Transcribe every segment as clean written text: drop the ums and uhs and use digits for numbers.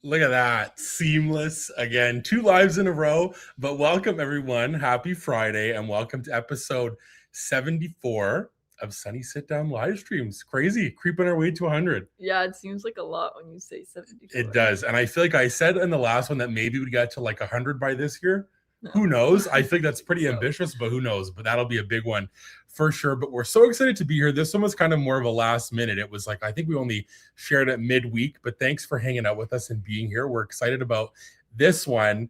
Look at that. Seamless. Again, 2 lives in a row. But welcome, everyone. Happy Friday, and welcome to episode 74 of Sunny Sit Down live streams. Crazy. Creeping our way to 100. Yeah, it seems like a lot when you say 74. It does. And I feel like I said in the last one that maybe we'd get to like 100 by this year. No. Who knows? I think that's pretty ambitious, but who knows? But that'll be a big one for sure. But we're so excited to be here. This one was kind of more of a last minute. It was like, I think we only shared it midweek, but thanks for hanging out with us and being here. We're excited about this one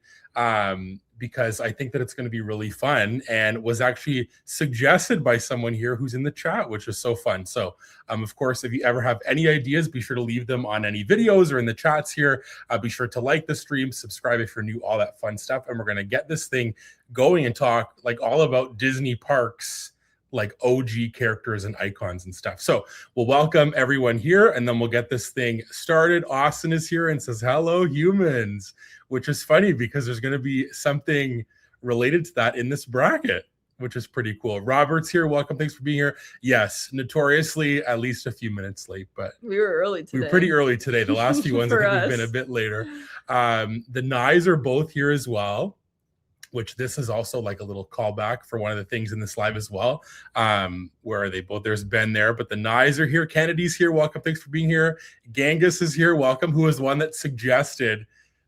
because I think that it's going to be really fun and was actually suggested by someone here who's in the chat, which is so fun. So, of course, if you ever have any ideas, be sure to leave them on any videos or in the chats here. Be sure to like the stream, subscribe if you're new, all that fun stuff. And we're going to get this thing going and talk like all about Disney parks, like OG characters and icons and stuff. So we'll welcome everyone here and then we'll get this thing started. Austin is here and says, hello, humans, which is funny because there's going to be something related to that in this bracket, which is pretty cool. Robert's here. Welcome. Thanks for being here. Yes, notoriously at least a few minutes late, but we were early today. We were pretty early today. The last few ones I think we've been a bit later. The Nyes are both here as well, which this is also like a little callback for one of the things in this live as well, where are they both? There's Ben there, but the Nyes are here. Kennedy's here. Welcome. Thanks for being here. Genghis is here. Welcome. Who was the one that suggested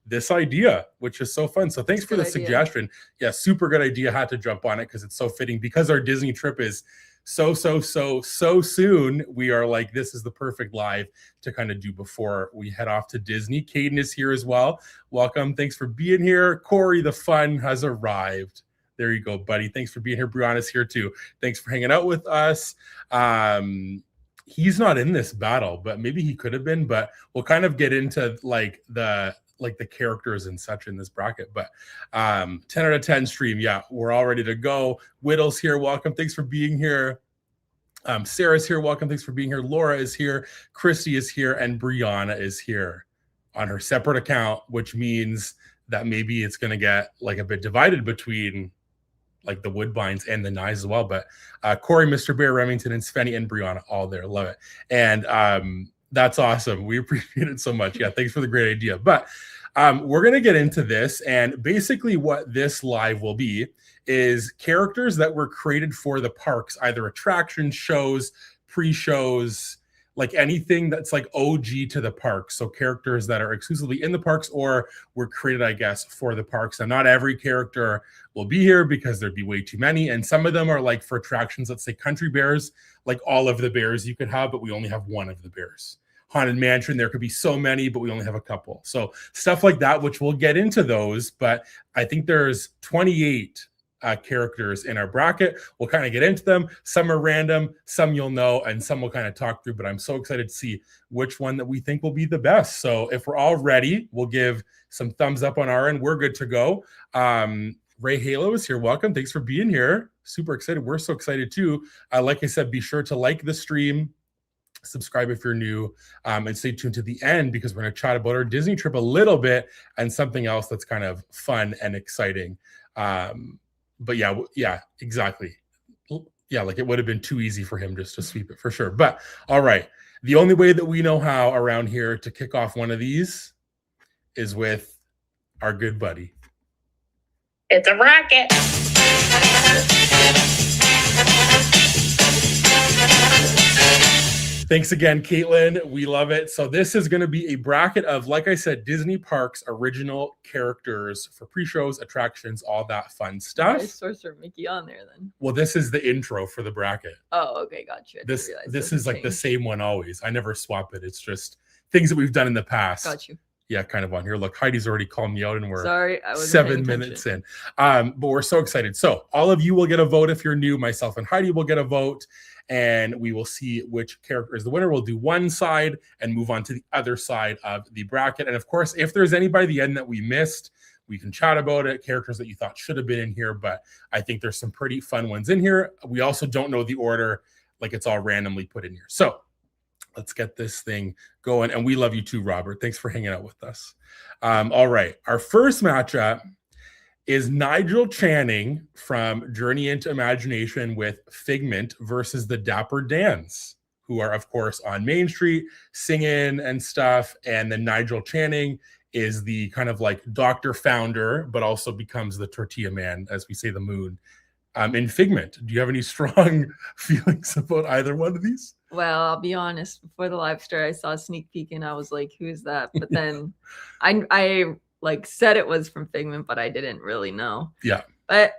this idea, which is so fun. So thanks for the suggestion. Yeah, super good idea. Had to jump on it because it's so fitting because our Disney trip is so soon. We are like, this is the perfect live to kind of do before we head off to Disney. Caden is here as well. Welcome. Thanks for being here. Corey, the fun has arrived. There you go, buddy. Thanks for being here. Brianna's here too. Thanks for hanging out with us. He's not in this battle, but maybe he could have been, but we'll kind of get into like the characters and such in this bracket. But 10 out of 10 stream. Yeah, we're all ready to go. Whittle's here. Welcome. Thanks for being here. Sarah's here. Welcome. Thanks for being here. Laura is here. Christy is here. And Brianna is here on her separate account, which means that maybe it's going to get like a bit divided between like the Woodbines and the Nyes as well. But Corey, Mr. Bear, Remington, and Svenny and Brianna all there. Love it. And that's awesome. We appreciate it so much. Yeah, thanks for the great idea. But we're going to get into this. And basically what this live will be is characters that were created for the parks, either attractions, shows, pre-shows, like anything that's like OG to the parks. So characters that are exclusively in the parks or were created, I guess, for the parks. And not every character will be here because there'd be way too many. And some of them are like for attractions, let's say country bears, like all of the bears you could have, but we only have one of the bears. Haunted Mansion, there could be so many, but we only have a couple. So stuff like that, which we'll get into those. But I think there's 28 characters in our bracket. We'll kind of get into them. Some are random, some you'll know, and some we'll kind of talk through. But I'm so excited to see which one that we think will be the best. So if we're all ready, we'll give some thumbs up on our end. We're good to go. Ray Halo is here. Welcome. Thanks for being here. Super excited. We're so excited too. Like I said, be sure to like the stream, subscribe if you're new, and stay tuned to the end because we're going to chat about our Disney trip a little bit and something else that's kind of fun and exciting. But yeah, exactly. Yeah, like it would have been too easy for him just to sweep it for sure. But all right, the only way that we know how around here to kick off one of these is with our good buddy. It's a bracket. Thanks again, Caitlin. We love it. So this is going to be a bracket of, like I said, Disney Parks original characters for pre-shows, attractions, all that fun stuff. Why is Sorcerer Mickey on there then? Well, this is the intro for the bracket. Oh, okay, gotcha. This is like the same one always. I never swap it. It's just things that we've done in the past. Got you. Yeah, kind of on here. Look, Heidi's already called me out and we're sorry, I was 7 minutes in. But we're so excited. So all of you will get a vote if you're new. Myself and Heidi will get a vote, and we will see which character is the winner. We'll do one side and move on to the other side of the bracket. And of course, if there's anybody at the end that we missed, we can chat about it, characters that you thought should have been in here, but I think there's some pretty fun ones in here. We also don't know the order, like it's all randomly put in here. So let's get this thing going. And we love you too, Robert. Thanks for hanging out with us. All right. Our first matchup is Nigel Channing from Journey into Imagination with Figment versus the Dapper Dans, who are, of course, on Main Street singing and stuff. And then Nigel Channing is the kind of like doctor founder, but also becomes the tortilla man, as we say, the moon, in Figment. Do you have any strong feelings about either one of these? Well, I'll be honest. Before the live stream, I saw a sneak peek and I was like, "Who's that?" But then, I like said it was from Figment, but I didn't really know. Yeah. But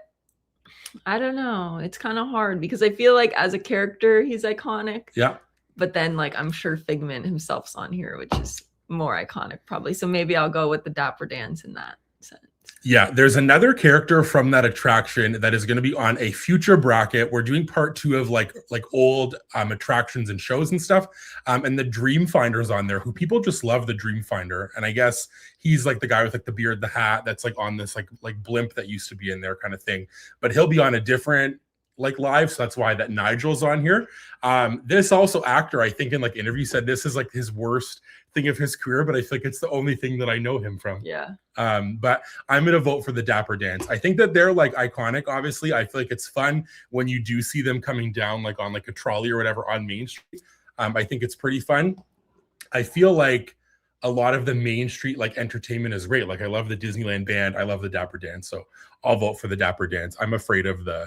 I don't know. It's kind of hard because I feel like as a character, he's iconic. Yeah. But then, like, I'm sure Figment himself's on here, which is more iconic, probably. So maybe I'll go with the Dapper Dans in that sense. Yeah, there's another character from that attraction that is going to be on a future bracket. We're doing part 2 of like old attractions and shows and stuff. And the Dream Finder's on there, who people just love the Dream Finder. And I guess he's like the guy with like the beard, the hat that's like on this like blimp that used to be in there kind of thing. But he'll be on a different like live, so that's why that Nigel's on here. This also actor, I think in like interview said this is like his worst thing of his career, but I feel like it's the only thing that I know him from. Yeah. But I'm gonna vote for the Dapper Dans. I think that they're like iconic. Obviously, I feel like it's fun when you do see them coming down like on like a trolley or whatever on Main Street. I think it's pretty fun. I feel like a lot of the Main Street like entertainment is great. Like I love the Disneyland band. I love the Dapper Dans. So I'll vote for the Dapper Dans. I'm afraid of the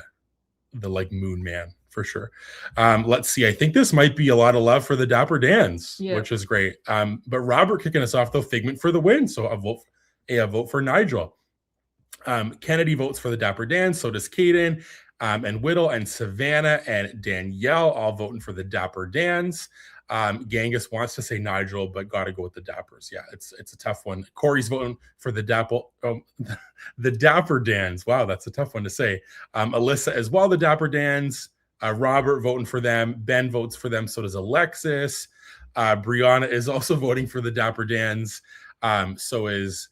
like Moon Man for sure. Let's see. I think this might be a lot of love for the Dapper Dans, which is great. But Robert kicking us off though, Figment for the win. So I vote for Nigel. Kennedy votes for the Dapper Dans. So does Caden, and Whittle and Savannah and Danielle all voting for the Dapper Dans. Genghis wants to say Nigel, but got to go with the Dappers. Yeah, it's a tough one. Corey's voting for the Dapper Dans. Wow, that's a tough one to say. Alyssa as well, the Dapper Dans. Robert voting for them. Ben votes for them. So does Alexis. Brianna is also voting for the Dapper Dans. So is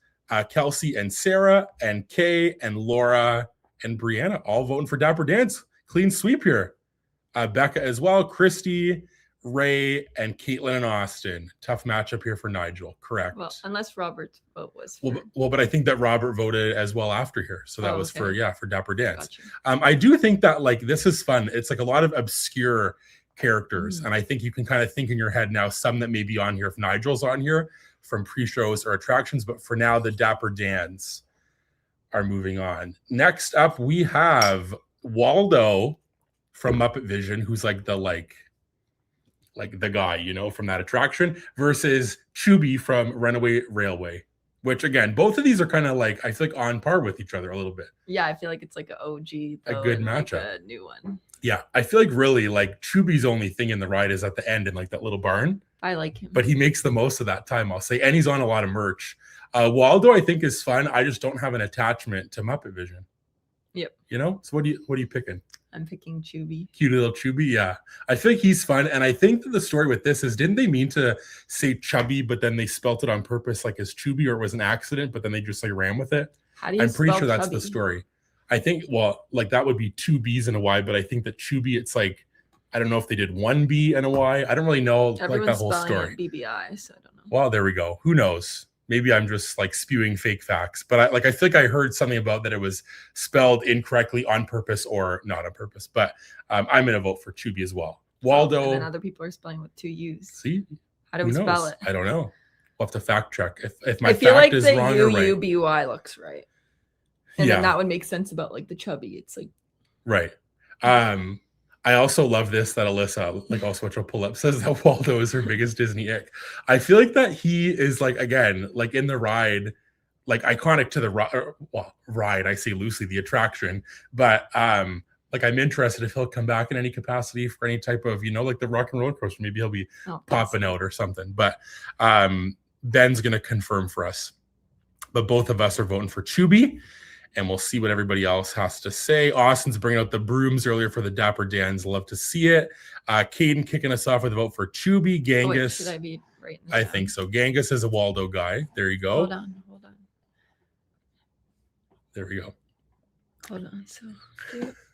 Kelsey and Sarah and Kay and Laura and Brianna all voting for Dapper Dans. Clean sweep here. Becca as well. Christy, Ray, and Caitlin and Austin. Tough matchup here for Nigel. Correct. Well, unless Robert's vote was well, but I think that Robert voted as well after here. So that was for Dapper Dans. Gotcha. I do think that like this is fun. It's like a lot of obscure characters. And I think you can kind of think in your head now some that may be on here if Nigel's on here from pre-shows or attractions. But for now, the Dapper Dans are moving on. Next up, we have Waldo from Muppet Vision, who's like the guy, you know, from that attraction, versus Chewy from Runaway Railway, which again, both of these are kind of like, I feel like on par with each other a little bit. Yeah, I feel like it's like an OG, a good matchup. Like a new one. Yeah, I feel like really like Chewy's only thing in the ride is at the end in like that little barn. I like him. But he makes the most of that time, I'll say. And he's on a lot of merch. Waldo, I think, is fun. I just don't have an attachment to Muppet Vision. Yep. You know? So what are you picking? I'm picking Chewy. Cute little Chewy, yeah. I think he's fun. And I think that the story with this is, didn't they mean to say chubby, but then they spelt it on purpose like as Chewy, or it was an accident, but then they just like ran with it? How do you I'm pretty sure spell that's chubby? the story. I think, well, like that would be 2 B's and a Y, but I think that Chewy, it's like, I don't know if they did 1 B and a Y. I don't really know like that whole story. BBI, so I don't know. Well, there we go. Who knows? Maybe I'm just like spewing fake facts, but I feel like I heard something about that it was spelled incorrectly on purpose or not on purpose. But I'm going to vote for Chewy as well. Waldo. And then other people are spelling with 2 U's. See? How do we spell it? I don't know. We'll have to fact check. If my I feel fact like is the wrong or right. UUBY looks right. And then that would make sense about like the chubby. It's like right. I also love this that Alyssa, like also which will pull up, says that Waldo is her biggest Disney ick. I feel like that he is like, again, like in the ride, like iconic to the ride. I say loosely the attraction, but like I'm interested if he'll come back in any capacity for any type of, like the rock and roller coaster. Maybe he'll be popping out or something. But Ben's gonna confirm for us. But both of us are voting for Chewy. And we'll see what everybody else has to say. Austin's bringing out the brooms earlier for the Dapper Dans. Love to see it. Caden kicking us off with a vote for Chewy. Genghis. Should I be right? I think so. Genghis is a Waldo guy. There you go. Hold on. There we go. Hold on. So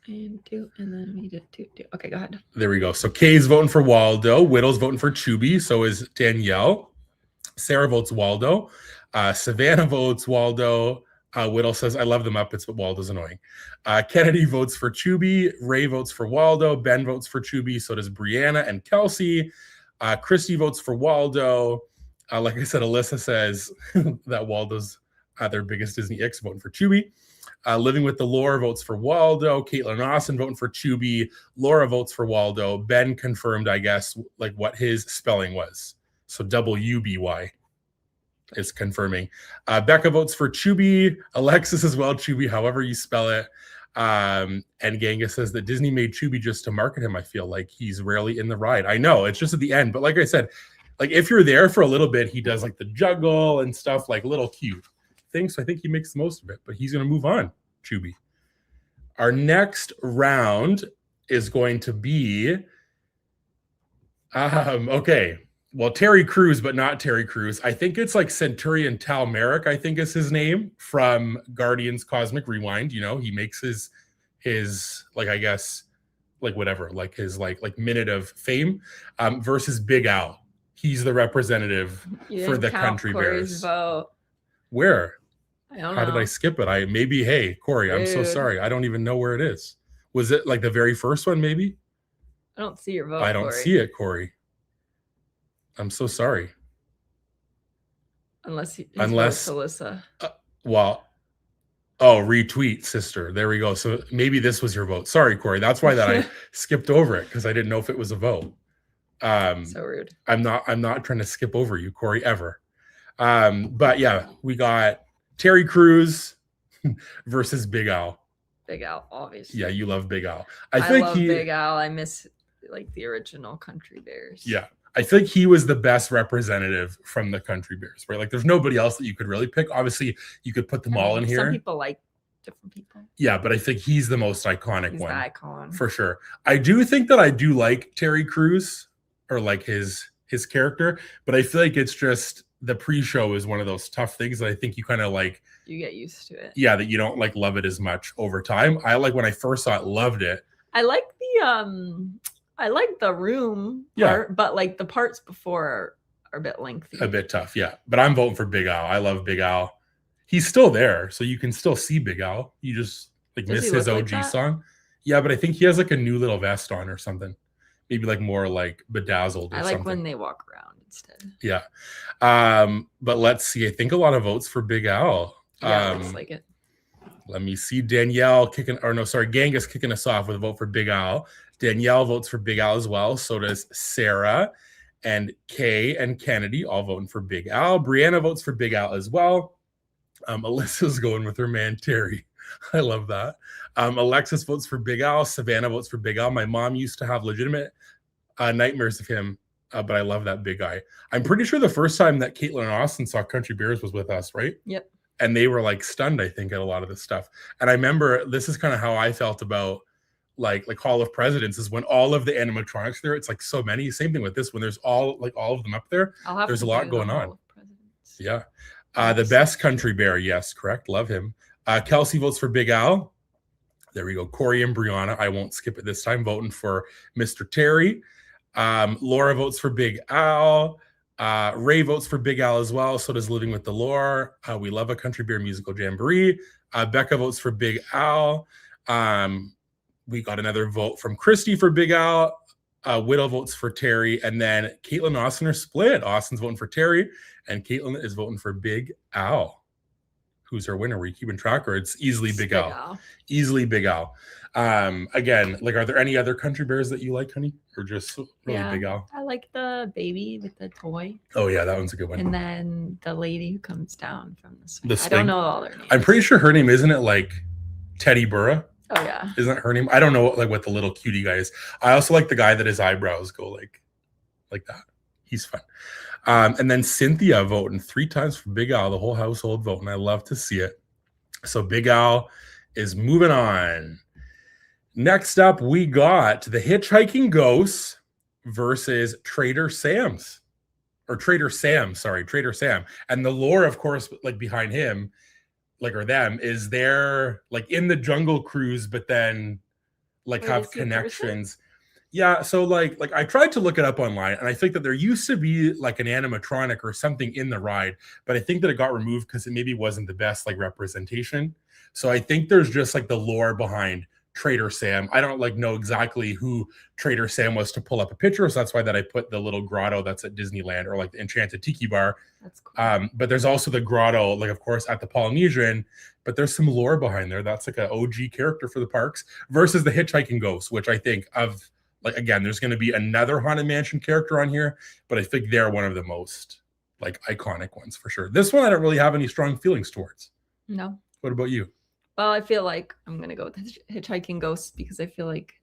do, and then we did do. Okay, go ahead. There we go. So Kay's voting for Waldo. Whittle's voting for Chewy. So is Danielle. Sarah votes Waldo. Savannah votes Waldo. Whittle says, I love the Muppets, but Waldo's annoying. Kennedy votes for Chewy. Ray votes for Waldo. Ben votes for Chewy. So does Brianna and Kelsey. Christy votes for Waldo. Like I said, Alyssa says that Waldo's their biggest Disney icks, voting for Chewy. Living with the Lore votes for Waldo. Caitlin Austin voting for Chewy. Laura votes for Waldo. Ben confirmed, I guess, like what his spelling was. So WBY. Is confirming. Becca votes for Chewy. Alexis as well, Chewy, however you spell it. And Ganga says that Disney made Chewy just to market him. I feel like he's rarely in the ride. I know it's just at the end, but like I said, like if you're there for a little bit, he does like the juggle and stuff, like little cute things. So I think he makes the most of it, but he's going to move on. Chewy. Our next round is going to be okay. Well, Terry Crews, but not Terry Crews. I think it's like Centurion Tal Merrick, I think is his name, from Guardians Cosmic Rewind. He makes his like, I guess, like whatever, like his like minute of fame versus Big Al. He's the representative for the Country Bears. Vote. Where? I don't know. How did I skip it? Hey, Corey, I'm so sorry. I don't even know where it is. Was it like the very first one, maybe? I don't see your vote, I don't see it, Corey. I'm so sorry. Unless Alyssa. Retweet, sister. There we go. So maybe this was your vote. Sorry, Corey. That's why that I skipped over it, because I didn't know if it was a vote. So rude. I'm not trying to skip over you, Corey, ever. But yeah, we got Terry Crews versus Big Al. Big Al, obviously. Yeah, you love Big Al. I love Big Al. I miss like the original Country Bears. Yeah. I think he was the best representative from the Country Bears, right? Like there's nobody else that you could really pick. Obviously, you could put them all in here. Some people like different people. Yeah, but I think he's the most iconic He's one. the icon. For sure. I do think that I do like Terry Crews, or like his character, but I feel like it's just the pre-show is one of those tough things that I think you kind of like. You get used to it. Yeah, that you don't like love it as much over time. I like when I first saw it, loved it. I like the room part, but like the parts before are a bit lengthy. A bit tough, yeah. But I'm voting for Big Al. I love Big Al. He's still there, so you can still see Big Al. You just miss his OG song. Yeah, but I think he has like a new little vest on or something. Maybe like more like bedazzled or something. I like when they walk around instead. Yeah. But let's see. I think a lot of votes for Big Al. Yeah, looks like it. Let me see. Genghis kicking us off with a vote for Big Al. Danielle votes for Big Al as well. So does Sarah, and Kay and Kennedy all voting for Big Al. Brianna votes for Big Al as well. Alyssa's going with her man Terry. I love that. Alexis votes for Big Al. Savannah votes for Big Al. My mom used to have legitimate nightmares of him, but I love that big guy. I'm pretty sure the first time that Caitlin and Austin saw Country Bears was with us, right? Yep. And they were like stunned, I think, at a lot of this stuff. And I remember this is kind of how I felt about like Hall of Presidents, is when all of the animatronics there, it's like so many. Same thing with this one. There's all of them up there. There's a lot going on. Yeah. The best Country Bear. Yes, correct. Love him. Kelsey votes for Big Al. There we go. Corey and Brianna. I won't skip it this time. Voting for Mr. Terry. Laura votes for Big Al. Ray votes for Big Al as well. So does Living with the Lore. We love a country beer musical jamboree. Becca votes for Big Al. We got another vote from Christy for Big Al. Whittle votes for Terry. And then Caitlin and Austin are split. Austin's voting for Terry, and Caitlin is voting for Big Al. Who's our winner? Were you keeping track, or it's easily Big Al? Easily Big Al. Again, like, are there any other country bears that you like, honey, or just really Big Al? I like the baby with the toy. Oh yeah, that one's a good one. And then the lady who comes down from the swing. The I don't know all their names. I'm pretty sure her name, isn't it like Teddy Burra? Oh yeah. Isn't that her name? I don't know what the little cutie guy is. I also like the guy that his eyebrows go like that. He's fun. And then Cynthia voting 3 times for Big Al, the whole household voting. I love to see it. So Big Al is moving on. Next up, we got the Hitchhiking Ghost versus Trader Sam. And the lore, of course, like behind him, like, or them, is they're like in the Jungle Cruise, but then like have connections. Yeah, so like I tried to look it up online, and I think that there used to be like an animatronic or something in the ride, but I think that it got removed because it maybe wasn't the best like representation. So I think there's just like the lore behind Trader Sam. I don't like know exactly who Trader Sam was to pull up a picture, so that's why that I put the little grotto that's at Disneyland, or like the Enchanted Tiki Bar. That's cool. But there's also the grotto, like of course at the Polynesian, but there's some lore behind there. That's like an OG character for the parks versus the Hitchhiking Ghost, which I think of. Like, again, there's going to be another Haunted Mansion character on here, but I think they're one of the most like iconic ones for sure. This one I don't really have any strong feelings towards. No. What about you? Well, I feel like I'm going to go with Hitchhiking Ghost because I feel like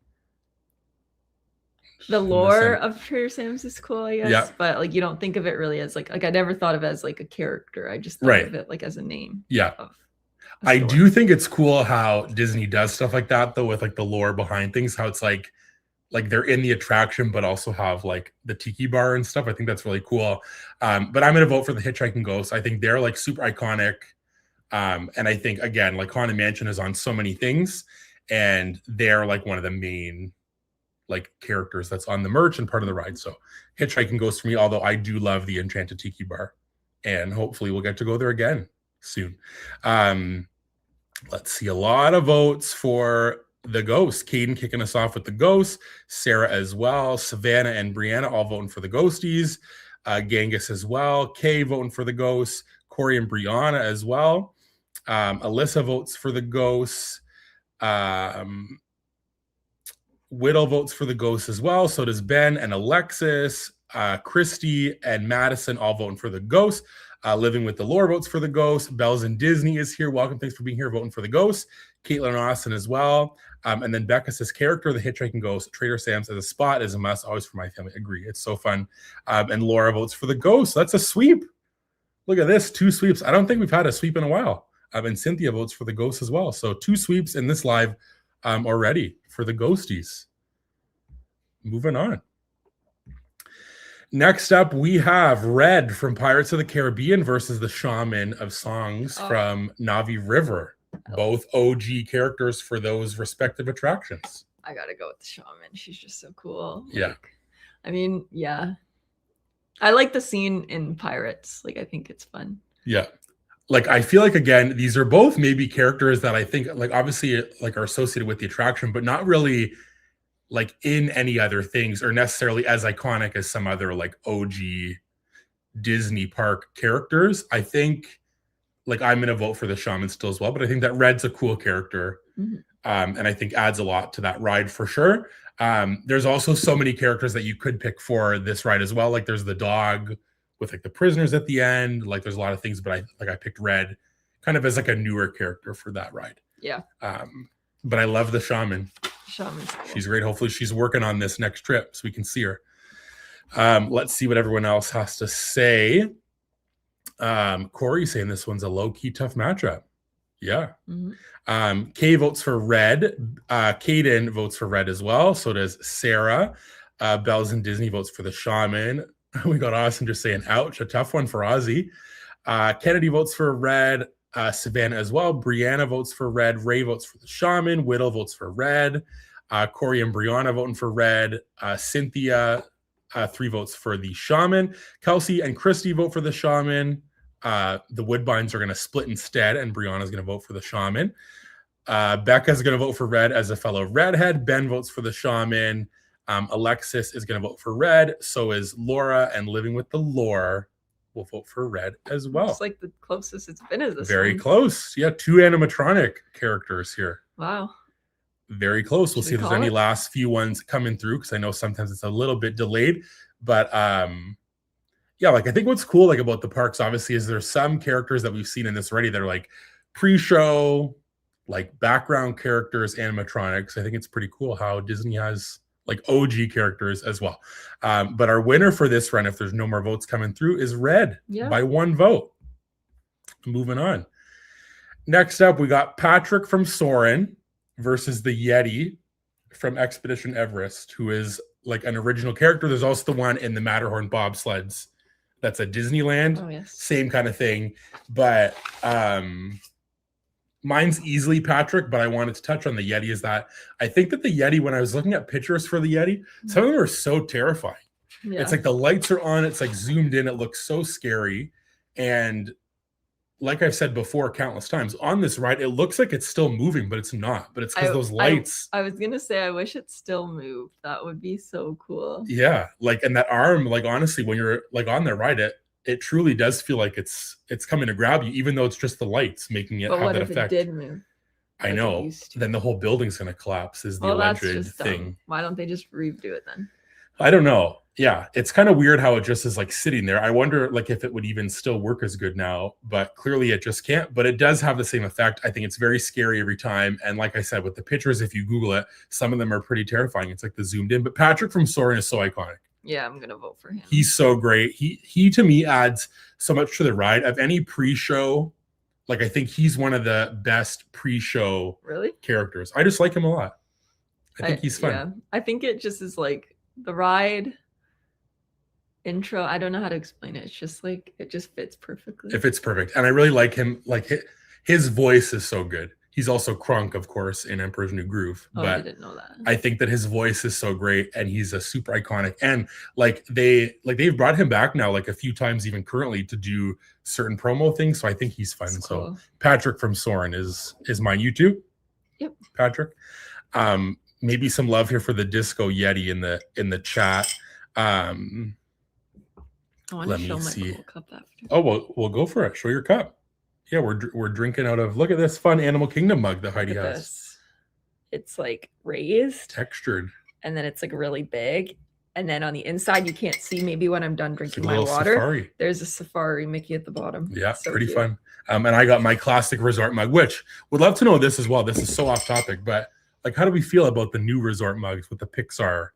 the lore of Trader Sam's is cool, I guess. Yeah. But like you don't think of it really as like I never thought of it as like a character. I just thought of it like as a name. Yeah. I do think it's cool how Disney does stuff like that though, with like the lore behind things, how it's like they're in the attraction, but also have like the tiki bar and stuff. I think that's really cool. But I'm going to vote for the Hitchhiking Ghost. I think they're like super iconic. And I think, again, like Haunted Mansion is on so many things, and they're like one of the main like characters that's on the merch and part of the ride. So Hitchhiking Ghost for me, although I do love the Enchanted Tiki Bar, and hopefully we'll get to go there again soon. Let's see, a lot of votes for the Ghost. Caden kicking us off with the Ghost. Sarah as well. Savannah and Brianna all voting for the Ghosties. Genghis as well. Kay voting for the Ghost. Corey and Brianna as well. Alyssa votes for the Ghost. Whittle votes for the Ghost as well. So does Ben and Alexis. Christy and Madison all voting for the Ghost. Living with the Lore votes for the Ghost. Bells and Disney is here. Welcome. Thanks for being here, voting for the Ghost. Caitlin and Austin as well. And then Becca says character, the Hitchhiking Ghost. Trader Sam's as a spot is a must. Always for my family. Agree. It's so fun. And Laura votes for the Ghost. That's a sweep. Look at this. 2 sweeps. I don't think we've had a sweep in a while. And Cynthia votes for the Ghost as well. So 2 sweeps in this live already for the Ghosties. Moving on. Next up, we have Red from Pirates of the Caribbean versus the Shaman of Songs from Navi River. Both OG characters for those respective attractions. I gotta go with the Shaman. She's just so cool. Yeah. Like, I mean, yeah. I like the scene in Pirates. Like, I think it's fun. Yeah. Like, I feel like, again, these are both maybe characters that I think, like, obviously, like, are associated with the attraction, but not really like in any other things or necessarily as iconic as some other like OG Disney park characters. I think like I'm going to vote for the Shaman still as well, but I think that Red's a cool character. Mm-hmm. And I think adds a lot to that ride for sure. There's also so many characters that you could pick for this ride as well. Like there's the dog with like the prisoners at the end. Like there's a lot of things, but I picked Red kind of as like a newer character for that ride. Yeah. But I love the Shaman. Shaman's cool. She's great. Hopefully she's working on this next trip so we can see her. Let's see what everyone else has to say. Corey saying this one's a low-key tough matchup. Yeah. Mm-hmm. Kay votes for Red. Kaden votes for Red as well. So does Sarah. Bells and Disney votes for the Shaman. We got Austin just saying, ouch, a tough one for Ozzy. Kennedy votes for Red. Savannah as well. Brianna votes for Red. Ray votes for the Shaman. Whittle votes for Red. Corey and Brianna voting for Red. Cynthia 3 votes for the Shaman. Kelsey and Christy vote for the Shaman. The Woodbines are going to split instead, and Brianna's going to vote for the Shaman. Becca's going to vote for red as a fellow redhead. Ben votes for the Shaman. Alexis is going to vote for red. So is Laura, and Living with the Lore will vote for red as well. It's like the closest it's been as this Very one. close. Yeah, 2 animatronic characters here. Wow. Very close. We'll see if there's any last few ones coming through, because I know sometimes it's a little bit delayed. But yeah, like I think what's cool like about the parks, obviously, is there's some characters that we've seen in this already that are like pre-show, like background characters, animatronics. I think it's pretty cool how Disney has like OG characters as well. But our winner for this run, if there's no more votes coming through, is red by 1 vote. Moving on. Next up, we got Patrick from Soarin' versus the Yeti from Expedition Everest, who is like an original character. There's also the one in the Matterhorn bobsleds that's at Disneyland. Oh, yes. Same kind of thing. But mine's easily Patrick, but I wanted to touch on the Yeti is that I think that the Yeti, when I was looking at pictures for the Yeti, some of them are so terrifying. Yeah. It's like the lights are on, it's like zoomed in, it looks so scary. And like I've said before countless times, on this ride, it looks like it's still moving, but it's not. But it's because those lights. I was going to say, I wish it still moved. That would be so cool. Yeah. Like, and that arm, like, honestly, when you're like on the ride, it truly does feel like it's coming to grab you, even though it's just the lights making it have that effect. But what if it did move? I know. Then the whole building's going to collapse is the alleged thing. Why don't they just redo it then? I don't know. Yeah, it's kind of weird how it just is like sitting there. I wonder like if it would even still work as good now, but clearly it just can't. But it does have the same effect. I think it's very scary every time. And like I said, with the pictures, if you Google it, some of them are pretty terrifying. It's like the zoomed in. But Patrick from Soarin' is so iconic. Yeah, I'm gonna vote for him. He's so great. He to me adds so much to the ride. Of any pre-show, like I think he's one of the best pre-show characters. I just like him a lot. I think he's fun. Yeah, I think it just is like the ride intro. I don't know how to explain it. It's just like it just fits perfectly. It fits perfect, and I really like him. Like his voice is so good. He's also Kronk, of course, in Emperor's New Groove. Oh, but I didn't know that. I think that his voice is so great, and he's a super iconic. And like they've brought him back now like a few times, even currently, to do certain promo things. So I think he's fun. That's cool. So Patrick from Soarin' is mine. You too? Yep. Patrick. Maybe some love here for the Disco Yeti in the chat. I want to show my cool cup after. Oh, we'll go for it. Show your cup. Yeah, we're drinking out of, look at this fun Animal Kingdom mug that Heidi has. This. It's like raised. Textured. And then it's like really big. And then on the inside, you can't see maybe when I'm done drinking my water. Safari. There's a safari Mickey at the bottom. Yeah, so pretty fun. And I got my classic resort mug, which would love to know this as well. This is so off topic, but like, how do we feel about the new resort mugs with the Pixar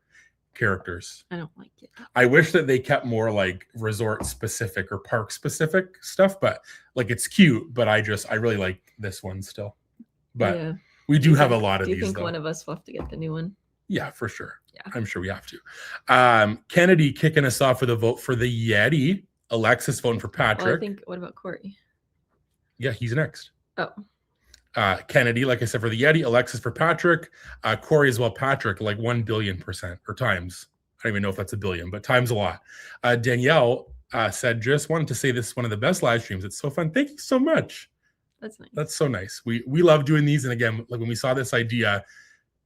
characters? I don't like it. I wish that they kept more like resort specific or park specific stuff, but like it's cute, but I really like this one still. But we do have a lot of these. Do you think one of us will have to get the new one? Yeah, for sure. Yeah, I'm sure we have to. Kennedy kicking us off with a vote for the Yeti. Alexis voting for Patrick. Well, I think, what about Corey? Yeah, he's next. Oh. Kennedy, like I said, for the Yeti. Alexis for Patrick. Corey as well. Patrick, like 1 billion% or times. I don't even know if that's a billion, but times a lot. Danielle said, just wanted to say this is one of the best live streams. It's so fun. Thank you so much. That's nice. That's so nice. We love doing these. And again, like when we saw this idea,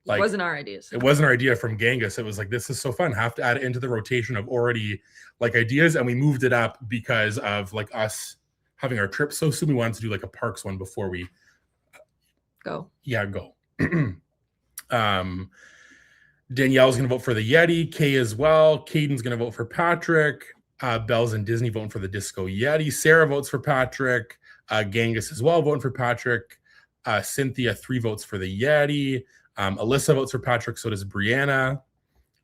like it wasn't our idea. It wasn't our idea from Genghis. It was like, this is so fun. Have to add it into the rotation of already like ideas. And we moved it up because of like us having our trip so soon. We wanted to do like a parks one before we go. Yeah, go. Danielle's going to vote for the Yeti. Kay as well. Caden's going to vote for Patrick. Belle's and Disney voting for the Disco Yeti. Sarah votes for Patrick. Genghis as well voting for Patrick. Cynthia, 3 votes for the Yeti. Alyssa votes for Patrick. So does Brianna.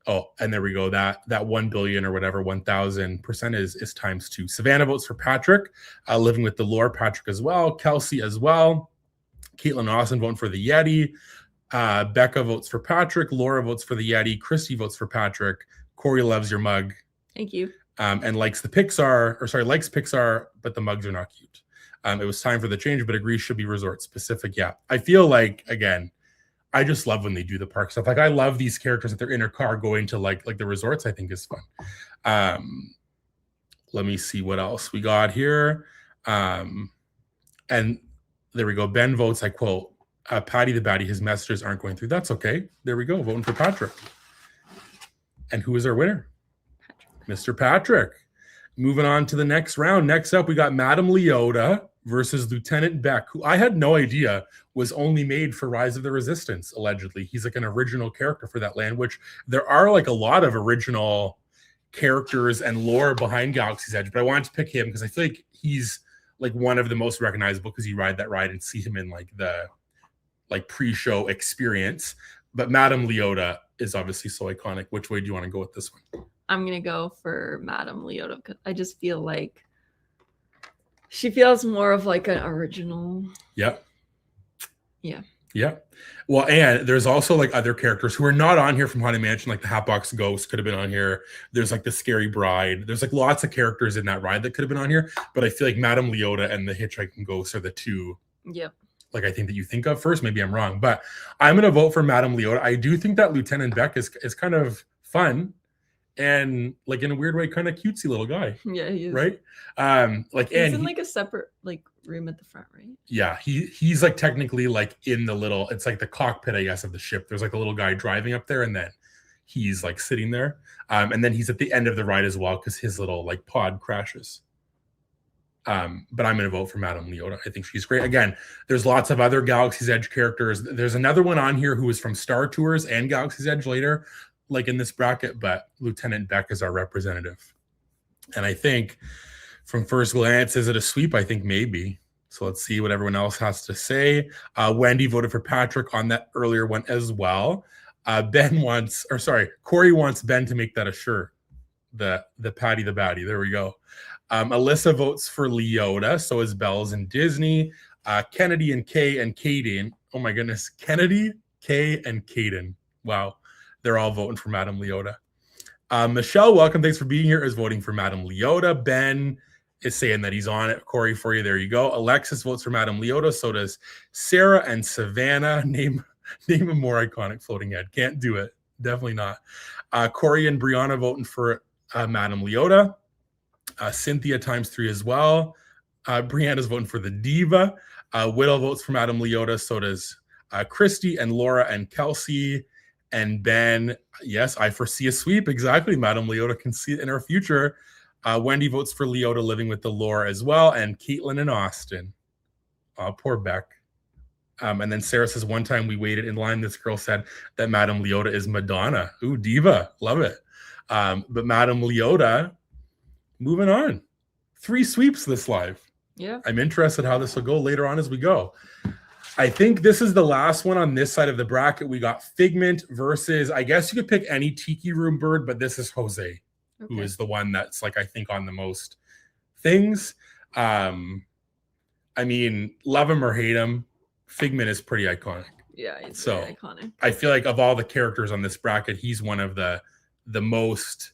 Oh, and there we go. That 1 billion or whatever, 1,000% is times 2. Savannah votes for Patrick. Living with the Lore, Patrick as well. Kelsey as well. Caitlin Austin voting for the Yeti. Becca votes for Patrick. Laura votes for the Yeti. Christy votes for Patrick. Corey loves your mug. Thank you. And likes Pixar, but the mugs are not cute. It was time for the change, but agrees should be resort specific. Yeah. I feel like, again, I just love when they do the park stuff. Like I love these characters that they're in a car going to like the resorts. I think is fun. Let me see what else we got here. And there we go. Ben votes, I quote, Patty the Batty, his messages aren't going through. That's okay. There we go. Voting for Patrick. And who is our winner? Mr. Patrick. Moving on to the next round. Next up, we got Madame Leota versus Lieutenant Beck, who I had no idea was only made for Rise of the Resistance, allegedly. He's like an original character for that land, which there are like a lot of original characters and lore behind Galaxy's Edge, but I wanted to pick him because I feel like he's like one of the most recognizable because you ride that ride and see him in like the like pre-show experience. But Madame Leota is obviously so iconic. Which way do you want to go with this one? I'm gonna go for Madame Leota because I just feel like she feels more of like an original. Yep. Yeah. Yeah. Well, and there's also like other characters who are not on here from Haunted Mansion, like the Hatbox Ghost could have been on here. There's like the Scary Bride. There's like lots of characters in that ride that could have been on here. But I feel like Madame Leota and the Hitchhiking Ghost are the two. Yep. Like I think that you think of first. Maybe I'm wrong, but I'm gonna vote for Madame Leota. I do think that Lieutenant Beck is kind of fun and like in a weird way, kind of cutesy little guy. Yeah, he is. Right. Like he's in like a separate like room at the front, right? Yeah, he's like technically like in the little, it's like the cockpit, I guess, of the ship. There's like a little guy driving up there, and then he's like sitting there. And then he's at the end of the ride as well because his little like pod crashes. But I'm gonna vote for Madame Leota. I think she's great. Again, there's lots of other Galaxy's Edge characters. There's another one on here who is from Star Tours and Galaxy's Edge later, like in this bracket, but Lieutenant Beck is our representative. And I think from first glance, is it a sweep? I think maybe. So let's see what everyone else has to say. Wendy voted for Patrick on that earlier one as well. Corey wants Ben to make that a shirt. The Patty the Batty. There we go. Alyssa votes for Leota. So is Bells and Disney. Kennedy and Kay and Kaden. Oh my goodness. Kennedy, Kay, and Kaden. Wow. They're all voting for Madame Leota. Michelle, welcome. Thanks for being here, is voting for Madame Leota. Ben is saying that he's on it. Corey, for you. There you go. Alexis votes for Madame Leota. So does Sarah and Savannah. Name a more iconic floating head. Can't do it. Definitely not. Corey and Brianna voting for Madame Leota. Cynthia ×3 as well. Brianna's voting for the Diva. Whittle votes for Madame Leota. So does Christy and Laura and Kelsey. And Ben, yes, I foresee a sweep. Exactly. Madame Leota can see it in our future. Wendy votes for Leota living with the lore as well. And Caitlin and Austin. Poor Beck. And then Sarah says, one time we waited in line, this girl said that Madame Leota is Madonna. Ooh, diva. Love it. But Madame Leota, moving on. 3 sweeps this live. Yeah. I'm interested how this will go later on as we go. I think this is the last one on this side of the bracket. We got Figment versus, I guess you could pick any Tiki Room bird, but this is Jose, who is the one that's like, I think on the most things. I mean, love him or hate him, Figment is pretty iconic. Yeah, he's so very iconic. I feel like of all the characters on this bracket, he's one of the most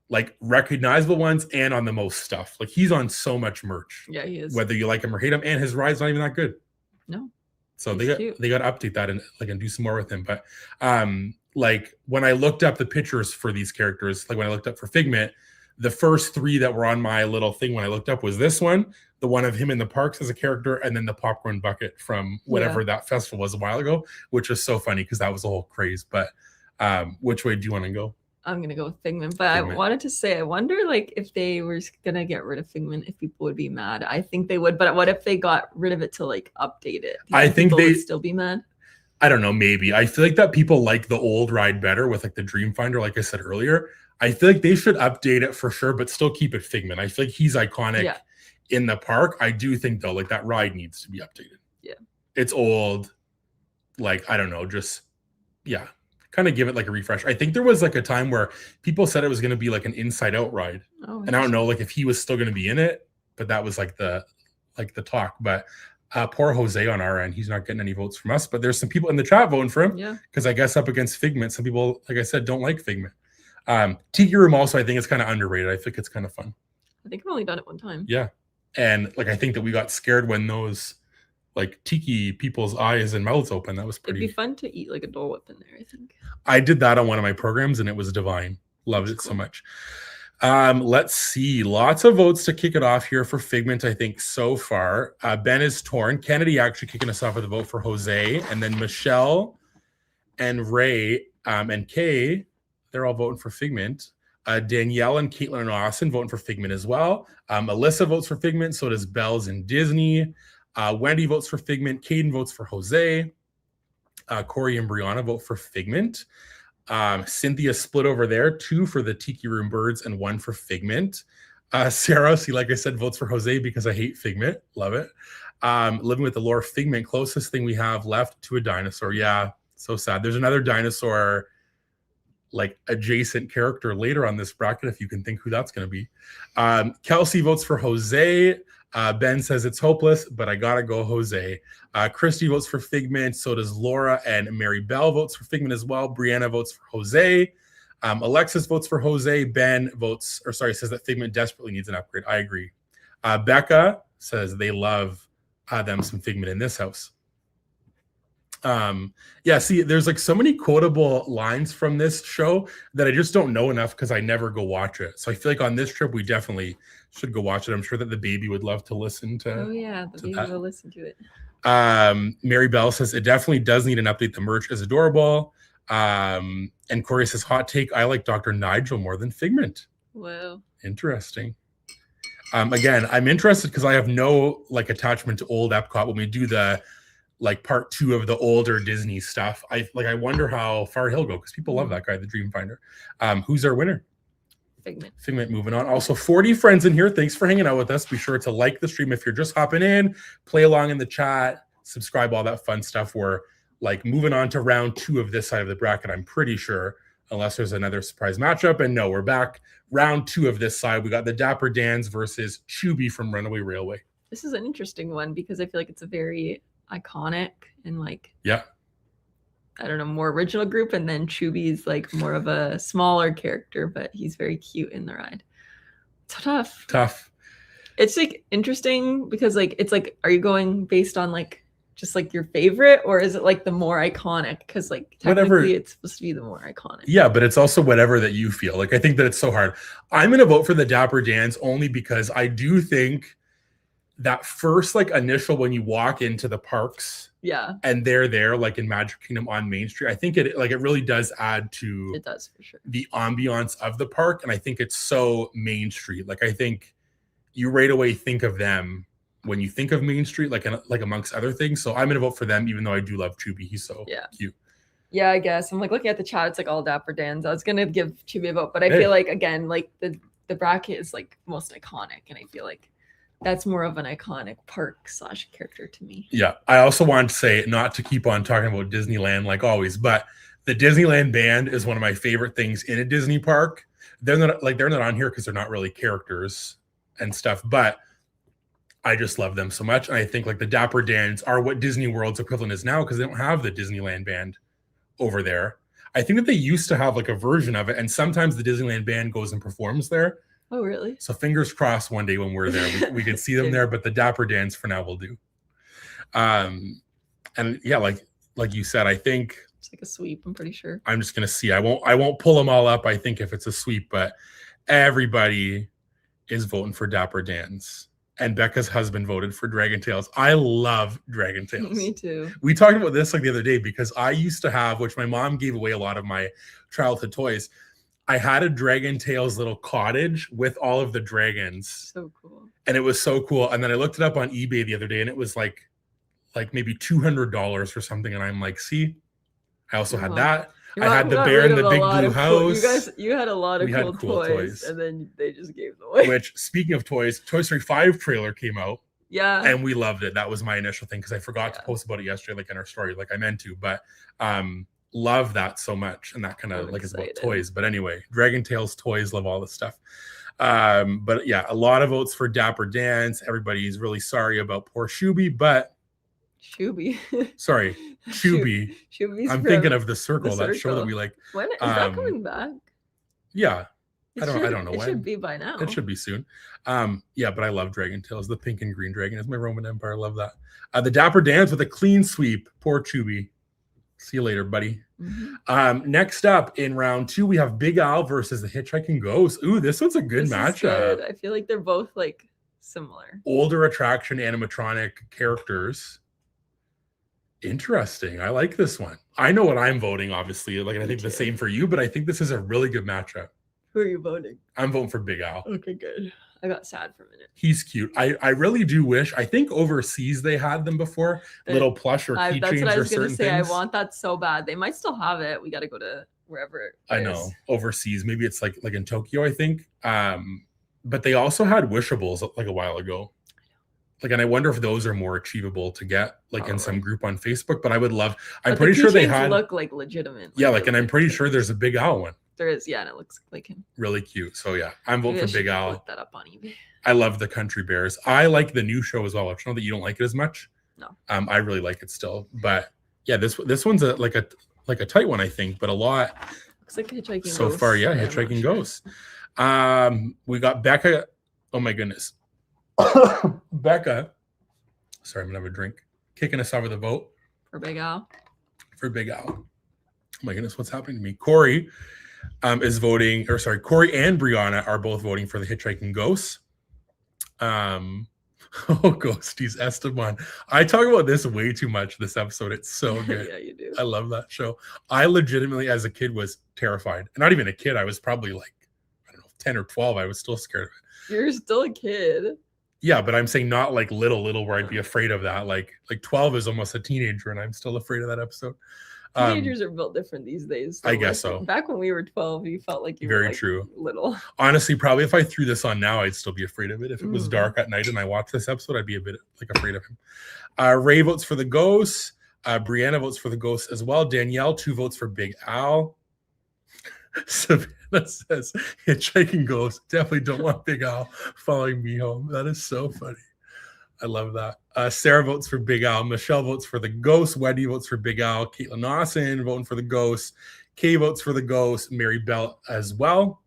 like recognizable ones and on the most stuff. Like he's on so much merch. Yeah, he is. Whether you like him or hate him, and his ride's not even that good. No. So they got to update that and do some more with him. But like when I looked up the pictures for these characters, like when I looked up for Figment, the first 3 that were on my little thing when I looked up was this one, the one of him in the parks as a character, and then the popcorn bucket from whatever that festival was a while ago, which was so funny because that was a whole craze. But which way do you want to go? I'm gonna go with Figment, but Figment. I wanted to say, I wonder like if they were gonna get rid of Figment, if people would be mad. I think they would, but what if they got rid of it to like update it? I think they would still be mad. I don't know, maybe. I feel like that people like the old ride better with like the Dreamfinder, like I said earlier. I feel like they should update it for sure, but still keep it Figment. I feel like he's iconic in the park. I do think though, like that ride needs to be updated. Yeah, it's old. Like I don't know, just kind of give it like a refresh. I think there was like a time where people said it was going to be like an Inside Out ride, and I don't know like if he was still going to be in it, but that was like the talk. But poor Jose on our end, he's not getting any votes from us. But there's some people in the chat voting for him because I guess up against Figment, some people, like I said, don't like Figment. Tiki Room also, I think it's kind of underrated. I think it's kind of fun. I think I've only done it one time. Yeah, and like I think that we got scared when those like tiki people's eyes and mouths open. That was It'd pretty. be fun to eat like a Dole Whip in there, I think. I did that on one of my programs and it was divine. Loved That's it so cool. much. Let's see. Lots of votes to kick it off here for Figment, I think, so far. Ben is torn. Kennedy actually kicking us off with a vote for Jose. And then Michelle and Ray and Kay, they're all voting for Figment. Danielle and Caitlin and Austin voting for Figment as well. Alyssa votes for Figment. So does Bells and Disney. Wendy votes for Figment. Caden votes for Jose. Corey and Brianna vote for Figment. Cynthia split over there, 2 for the Tiki Room Birds and 1 for Figment. Sarah, see, like I said, votes for Jose because I hate Figment. Love it. Living with the lore, Figment, closest thing we have left to a dinosaur. Yeah, so sad. There's another dinosaur, like adjacent character later on this bracket, if you can think who that's going to be. Kelsey votes for Jose. Ben says it's hopeless, but I gotta go Jose. Christy votes for Figment. So does Laura, and Mary Bell votes for Figment as well. Brianna votes for Jose. Alexis votes for Jose. Ben says that Figment desperately needs an upgrade. I agree. Becca says they love them some Figment in this house. Yeah, see, there's like so many quotable lines from this show that I just don't know enough because I never go watch it. So I feel like on this trip we definitely should go watch it. I'm sure that the baby would love to listen to. Oh yeah, the baby will listen to it. Mary Bell says it definitely does need an update. The merch is adorable. And Corey says hot take, I like Dr. Nigel more than Figment. Whoa. Interesting. Again, I'm interested because I have no like attachment to old Epcot when we do the like part 2 of the older Disney stuff. I wonder how far he'll go because people love that guy, the Dream Finder. Who's our winner? Figment moving on. Also 40 friends in here. Thanks for hanging out with us. Be sure to like the stream if you're just hopping in, play along in the chat, subscribe, all that fun stuff. We're like moving on to round 2 of this side of the bracket, I'm pretty sure, unless there's another surprise matchup. And no, we're back. Round 2 of this side. We got the Dapper Dans versus Chewy from Runaway Railway. This is an interesting one because I feel like it's a very iconic and like, yeah, I don't know, more original group. And then Chewy's like more of a smaller character, but he's very cute in the ride. So tough. It's like interesting because like, it's like, are you going based on like, just like your favorite, or is it like the more iconic? Because like technically it's supposed to be the more iconic. Yeah, but it's also whatever that you feel. Like I think that it's so hard. I'm going to vote for the Dapper Dans only because I do think that first like initial when you walk into the parks, and they're there like in Magic Kingdom on Main Street, I think it really does add to it does for sure the ambiance of the park, and I think it's so Main Street. Like I think you right away think of them when you think of Main Street, like amongst other things. So I'm gonna vote for them, even though I do love Chewy. He's so cute. Yeah, I guess I'm like looking at the chat. It's like all Dapper Dans. I was gonna give Chewy a vote, but I feel like again, like the bracket is like most iconic, and I feel like that's more of an iconic park / character to me. Yeah, I also wanted to say, not to keep on talking about Disneyland like always, but the Disneyland band is one of my favorite things in a Disney park. They're not on here because they're not really characters and stuff, but I just love them so much. And I think like the Dapper Dans are what Disney World's equivalent is now because they don't have the Disneyland band over there. I think that they used to have like a version of it, and sometimes the Disneyland band goes and performs there. Oh, really? So fingers crossed one day when we're there, we can see them there, but the Dapper Dans for now will do. And yeah, like you said, I think it's like a sweep, I'm pretty sure. I'm just going to see. I won't pull them all up, I think, if it's a sweep, but everybody is voting for Dapper Dans. And Becca's husband voted for Dragon Tales. I love Dragon Tales. Me too. We talked about this like the other day because I used to have, which my mom gave away a lot of my childhood toys. I had a Dragon Tales little cottage with all of the dragons. So cool. And it was so cool. And then I looked it up on eBay the other day and it was like maybe $200 or something. And I'm like, see, I also had that. I had the bear in the big blue house. You had a lot of cool toys, and then they just gave them away. Which, speaking of toys, Toy Story 5 trailer came out. Yeah. And we loved it. That was my initial thing because I forgot to post about it yesterday, like in our story, like I meant to. But love that so much. And that kind of like is about toys. But anyway, Dragon Tales toys, love all this stuff. But yeah, a lot of votes for Dapper Dans. Everybody's really sorry about poor Chewy, but Chewy. Sorry, Chewy. I'm thinking of The Circle, that show that we like. When is that coming back? Yeah. I don't know It when. should be by now. It should be soon. Yeah, but I love Dragon Tails. The pink and green dragon is my Roman Empire. I love that. The Dapper Dans with a clean sweep. Poor Chewy. See you later, buddy. Mm-hmm. Next up in round 2, we have Big Al versus the Hitchhiking Ghost. Ooh, this one's a good matchup. I feel like they're both like similar. Older attraction animatronic characters. Interesting. I like this one. I know what I'm voting, obviously. Like, and I think the same for you, but I think this is a really good matchup. Who are you voting? I'm voting for Big Al. Okay, good. I got sad for a minute. He's cute. I really do wish. I think overseas they had them before, little plush or keychains or certain things. That's what I was going to say. I want that so bad. They might still have it. We got to go to wherever it is. I know. Overseas. Maybe it's like in Tokyo, I think. But they also had wishables like a while ago. Like, and I wonder if those are more achievable to get, like in some group on Facebook. But I would love. I'm pretty sure they had look like legitimate. Yeah, like, and I'm pretty sure there's a Big Al one. There is, yeah, and it looks like him. Really cute. So yeah, I'm voting for Big Al. Look that up on eBay. I love the Country Bears. I like the new show as well. I know that you don't like it as much. No. I really like it still. But yeah, this one's like a tight one, I think, but a lot. Looks like Hitchhiking Ghost. So far, yeah, Hitchhiking Ghost. We got Becca. Oh my goodness. Becca. Sorry, I'm gonna have a drink. Kicking us off with a vote. For Big Al. For Big Al. Oh my goodness, what's happening to me? Corey is voting, or sorry, Corey and Brianna are both voting for the Hitchhiking Ghost. Ghosties, Esteban. I talk about this way too much this episode. It's so good. Yeah, you do. I love that show. I legitimately, as a kid, was terrified. And not even a kid. I was probably like, I don't know, 10 or 12. I was still scared of it. You're still a kid. Yeah, but I'm saying not like little where I'd be afraid of that. Like 12 is almost a teenager, and I'm still afraid of that episode. Teenagers are built different these days. I guess so. Back when we were 12, you felt like you were very like true. Little. Honestly, probably if I threw this on now, I'd still be afraid of it. If it was dark at night and I watched this episode, I'd be a bit like afraid of him. Ray votes for the Ghost. Brianna votes for the Ghost as well. Danielle, 2 votes for Big Al. Savannah says, Hitchhiking Ghost. Definitely don't want Big Al following me home. That is so funny. I love that. Sarah votes for Big Al. Michelle votes for the Ghost. Wendy votes for Big Al. Caitlin Austin voting for the Ghost. Kay votes for the Ghost. Mary Bell as well.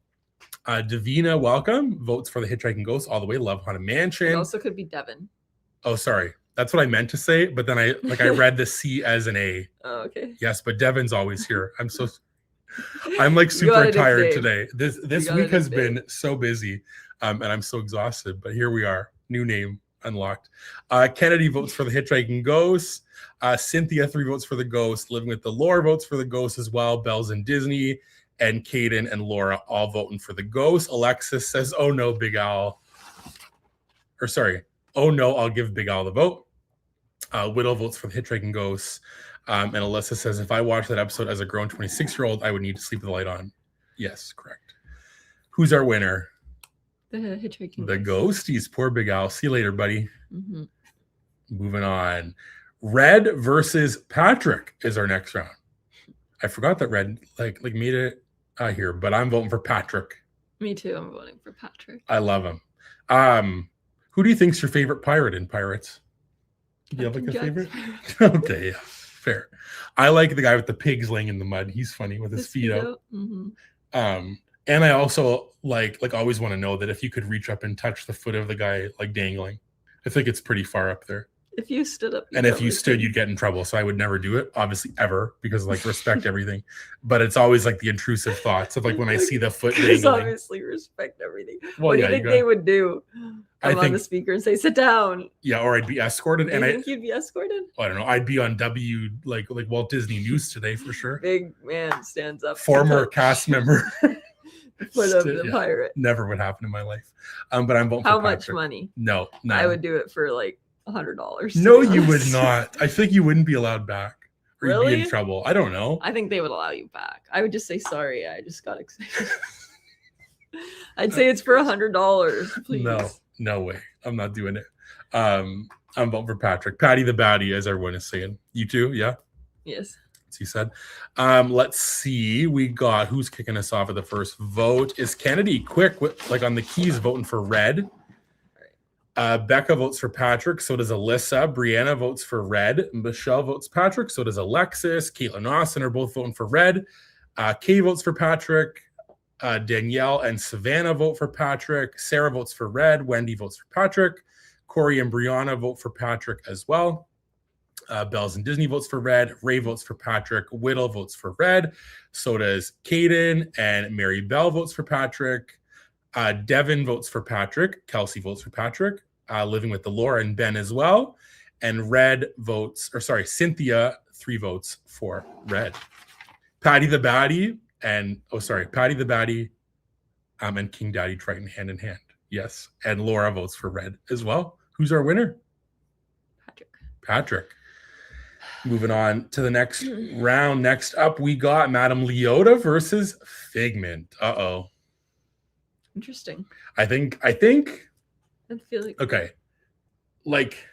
Davina, welcome. Votes for the Hitchhiking Ghost all the way. Love Haunted Mansion. It also could be Devin. Oh, sorry. That's what I meant to say. But then I read the C as an A. Oh, okay. Yes, but Devin's always here. I'm like super tired today. This week has been so busy. And I'm so exhausted. But here we are. New name unlocked. Kennedy votes for the Hitchhiking Ghost. Cynthia, 3 votes for the Ghost. Living with the Lore votes for the Ghost as well. Bells and Disney. And Caden and Laura all voting for the Ghost. Alexis says, oh no, Big Al. Or sorry. Oh no, I'll give Big Al the vote. Whittle votes for the Hitchhiking Ghost. And Alyssa says, if I watched that episode as a grown 26-year-old, I would need to sleep with the light on. Yes, correct. Who's our winner? The Hitchhiking The Ghosties. Poor Big Al. See you later, buddy. Mm-hmm. Moving on. Red versus Patrick is our next round. I forgot that Red like made it here, but I'm voting for Patrick. Me too. I'm voting for Patrick. I love him. Who do you think's your favorite pirate in Pirates? Do you have like a favorite? Okay, yeah, fair. I like the guy with the pigs laying in the mud. He's funny with his feet out. Mm-hmm. And I also like always want to know that if you could reach up and touch the foot of the guy like dangling, I think it's pretty far up there. If you stood up, and if you stood, you'd get in trouble. So I would never do it, obviously, ever, because like respect everything. But it's always like the intrusive thoughts of like when I see the foot dangling. Obviously, respect everything. Well, what do you think they would do? Come on the speaker and say, "Sit down." Yeah, or I'd be escorted. Do you think you'd be escorted? I don't know. I'd be on like Walt Disney News today for sure. Big man stands up. Former cast member. Foot of the pirate. Never would happen in my life. But I'm voting for Patrick. How much money? No, I would do it for like $100. No, you would not. I think you wouldn't be allowed back. Or really? You'd be in trouble. I don't know. I think they would allow you back. I would just say sorry. I just got excited. I'd say it's for $100, please. No way. I'm not doing it. I'm voting for Patrick. Patty the Baddie, as everyone is saying. You too? Yeah? Yes. As he said. Let's see. We got who's kicking us off at the first vote. Is Kennedy quick with on the keys voting for red? Becca votes for Patrick, so does Alyssa. Brianna votes for red. Michelle votes Patrick, so does Alexis. Caitlin Austin are both voting for red. Kay votes for Patrick. Danielle and Savannah vote for Patrick. Sarah votes for Red. Wendy votes for Patrick. Corey and Brianna vote for Patrick as well. Bells and Disney votes for Red. Ray votes for Patrick. Whittle votes for Red. So does Caden, and Mary Bell votes for Patrick. Devin votes for Patrick. Kelsey votes for Patrick. Living with the Laura and Ben as well. And Cynthia, 3 votes for Red. Patty the Baddie and King Daddy Triton hand in hand. Yes. And Laura votes for Red as well. Who's our winner? Patrick. Moving on to the next round. Next up, we got Madame Leota versus Figment. Uh-oh. Interesting. I think I feel like okay. Like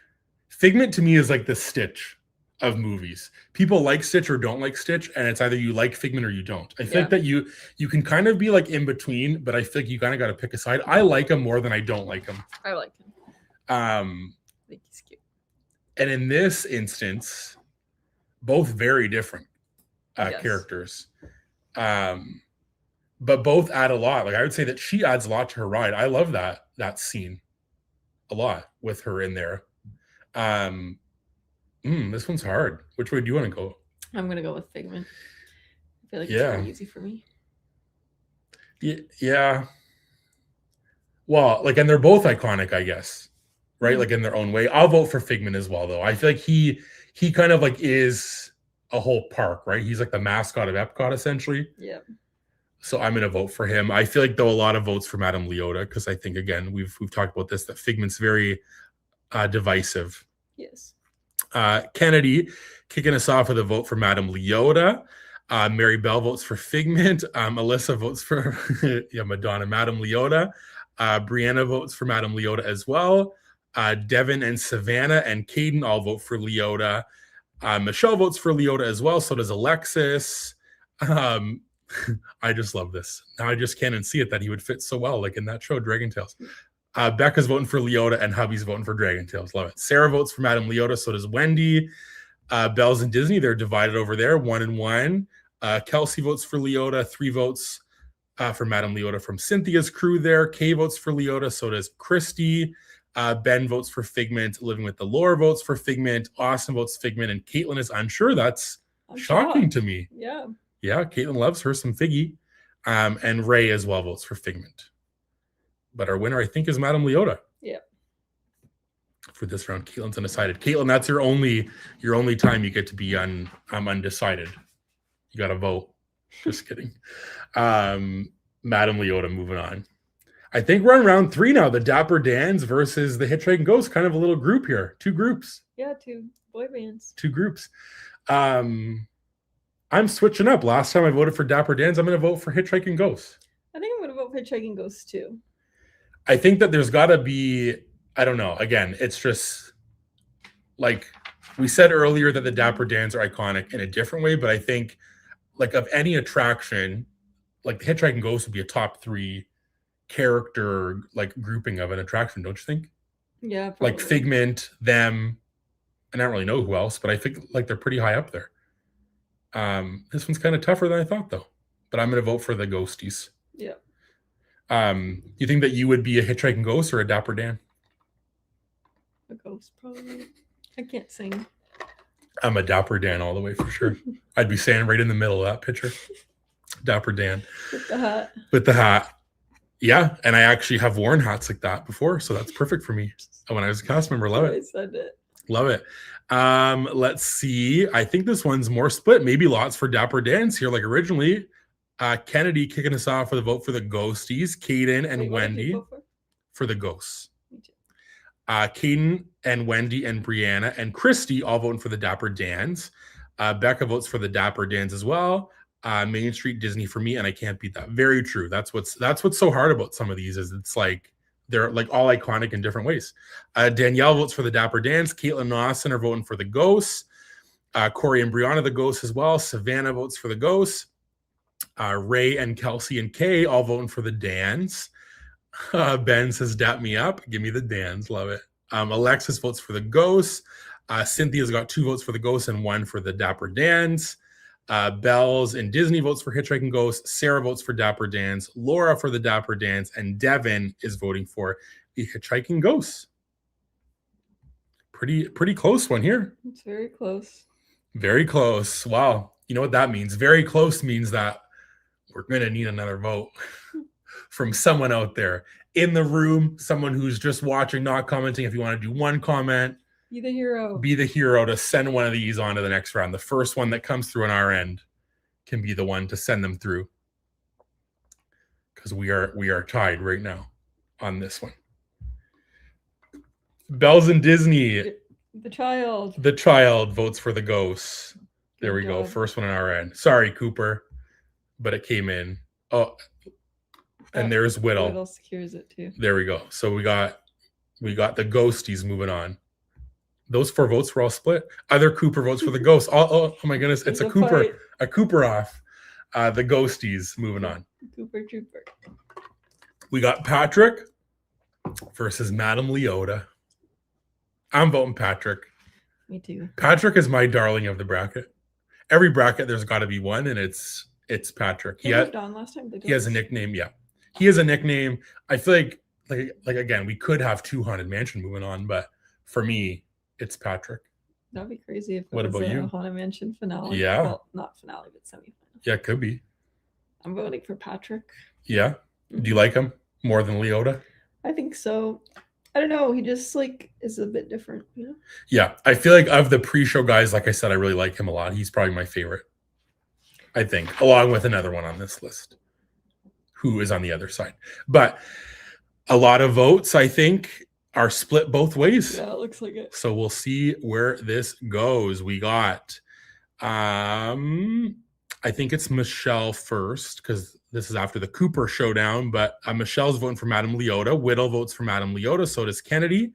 Figment to me is like the Stitch of movies. People like Stitch or don't like Stitch, and it's either you like Figment or you don't. I think that you can kind of be like in between, but I think you kind of got to pick a side. I like him more than I don't like him. I like him. I think he's cute. And in this instance, both very different characters. But both add a lot. Like I would say that she adds a lot to her ride. I love that scene a lot with her in there. This one's hard. Which way do you want to go? I'm gonna go with Figment. I feel like it's pretty easy for me. Yeah. Well, like, and they're both iconic, I guess, right? Mm-hmm. Like in their own way. I'll vote for Figment as well, though. I feel like he kind of like is a whole park, right? He's like the mascot of Epcot, essentially. Yeah. So I'm gonna vote for him. I feel like though a lot of votes for Madame Leota because I think again we've talked about this that Figment's very divisive. Yes. Kennedy kicking us off with a vote for Madame Leota. Mary Bell votes for Figment. Alyssa votes for Madonna, Madame Leota. Brianna votes for Madame Leota as well. Devin and Savannah and Caden all vote for Leota. Michelle votes for Leota as well. So does Alexis. I just love this. Now I just can't unsee it that he would fit so well, like in that show, Dragon Tales. Becca's voting for Leota and hubby's voting for Dragon Tales. Love it. Sarah votes for Madame Leota. So does Wendy. Bells and Disney, they're divided over there, 1-1. Kelsey votes for Leota. 3 votes for Madame Leota from Cynthia's crew there. Kay votes for Leota. So does Christy. Ben votes for Figment. Living with the Lore votes for Figment. Austin votes Figment. And Caitlin is unsure. That's shocking to me. Yeah. Yeah, Caitlin loves her some Figgy. And Ray as well votes for Figment. But our winner, I think, is Madame Leota. Yeah. For this round, Caitlin's undecided. Caitlin, that's your only time you get to be undecided. You got to vote. Just kidding. Madame Leota, moving on. I think we're on round 3 now. The Dapper Dans versus the Hitchhiking Ghost. Kind of a little group here. 2 groups. Yeah, 2 boy bands. 2 groups. I'm switching up. Last time I voted for Dapper Dans. I'm going to vote for Hitchhiking Ghost. I think I'm going to vote for Hitchhiking Ghost too. I think that there's got to be, I don't know. Again, it's just like we said earlier that the Dapper Dans are iconic in a different way, but I think like of any attraction, like the Hitchhiking Ghost would be a top 3 character like grouping of an attraction, don't you think? Yeah, probably. Like Figment, them, and I don't really know who else, but I think like they're pretty high up there. This one's kind of tougher than I thought though, but I'm going to vote for the Ghosties. Yeah. You think that you would be a Hitchhiking Ghost or a Dapper Dan? A ghost, probably. I can't sing. I'm a Dapper Dan all the way for sure. I'd be standing right in the middle of that picture. Dapper Dan. With the hat. With the hat. Yeah, and I actually have worn hats like that before, so that's perfect for me. When I was a cast member, love it. I said it. Love it. Let's see. I think this one's more split. Maybe lots for Dapper Dans here, like originally. Kennedy kicking us off with a vote for the Ghosties. Caden and Wendy for the Ghosts. Me too. Caden and Wendy and Brianna and Christy all voting for the Dapper Dans. Becca votes for the Dapper Dans as well. Main Street Disney for me, and I can't beat that. Very true. That's what's so hard about some of these is it's like they're like all iconic in different ways. Danielle votes for the Dapper Dans. Caitlin and Austin are voting for the Ghosts. Corey and Brianna the Ghosts as well. Savannah votes for the Ghosts. Ray and Kelsey and Kay all voting for the Dans. Ben says, "Dap me up." Give me the Dans. Love it. Alexis votes for the Ghosts. Cynthia's got 2 votes for the Ghosts and 1 for the Dapper Dans. Bells and Disney votes for Hitchhiking Ghost. Sarah votes for Dapper Dans. Laura for the Dapper Dans. And Devin is voting for the Hitchhiking Ghost. Pretty close one here. It's very close. Very close. Wow. You know what that means? Very close means that we're going to need another vote from someone out there in the room, someone who's just watching, not commenting. If you want to do one comment, be the hero. Be the hero to send one of these on to the next round. The first one that comes through on our end can be the one to send them through. Because we are tied right now on this one. Bells and Disney. The child. The child votes for the ghost. There we go. Good job. First one on our end. Sorry, Cooper, but it came in. Oh, and there's Whittle. Whittle secures it too. There we go. So we got the ghosties moving on. Those 4 votes were all split. Other Cooper votes for the ghost. Oh my goodness. It's a Cooper. Fight. A Cooper off. The ghosties moving on. Cooper Trooper. We got Patrick versus Madame Leota. I'm voting Patrick. Me too. Patrick is my darling of the bracket. Every bracket, there's got to be one, and it's Patrick. He moved on last time. has a nickname. Yeah, he has a nickname. I feel like again, we could have 2 Haunted Mansion moving on, but for me, it's Patrick. That'd be crazy if it What was about a you? Haunted Mansion finale. Yeah. Well, not finale, but semifinal. Yeah, it could be. I'm voting for Patrick. Yeah. Do you like him more than Leota? I think so. I don't know. He just is a bit different, you know? Yeah. I feel like of the pre-show guys, like I said, I really like him a lot. He's probably my favorite, I think, along with another one on this list who is on the other side. But a lot of votes, I think, are split both ways. Yeah, it looks like it. So we'll see where this goes. We got, I think it's Michelle first because this is after the Cooper showdown. But Michelle's voting for Madame Leota. Whittle votes for Madame Leota. So does Kennedy.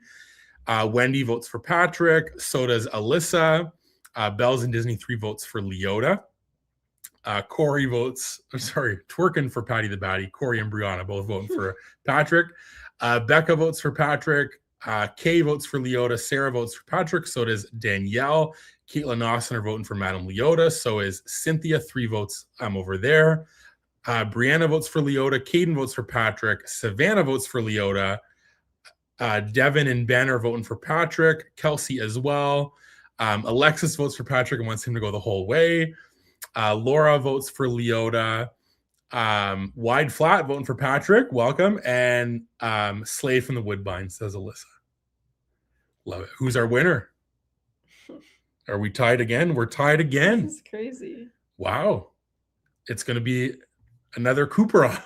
Wendy votes for Patrick. So does Alyssa. Bells and Disney 3 votes for Leota. Corey votes, twerking for Patty the Batty. Corey and Brianna both voting for Patrick. Becca votes for Patrick. Kay votes for Leota. Sarah votes for Patrick. So does Danielle. Caitlin Austin are voting for Madame Leota. So is Cynthia. 3 votes over there. Brianna votes for Leota. Caden votes for Patrick. Savannah votes for Leota. Devin and Ben are voting for Patrick. Kelsey as well. Alexis votes for Patrick and wants him to go the whole way. Laura votes for Leota. Wide Flat voting for Patrick. Welcome. And Slave from the Woodbine, says Alyssa. Love it. Who's our winner? Are we tied again? We're tied again. This is crazy. Wow. It's going to be another Cooper off.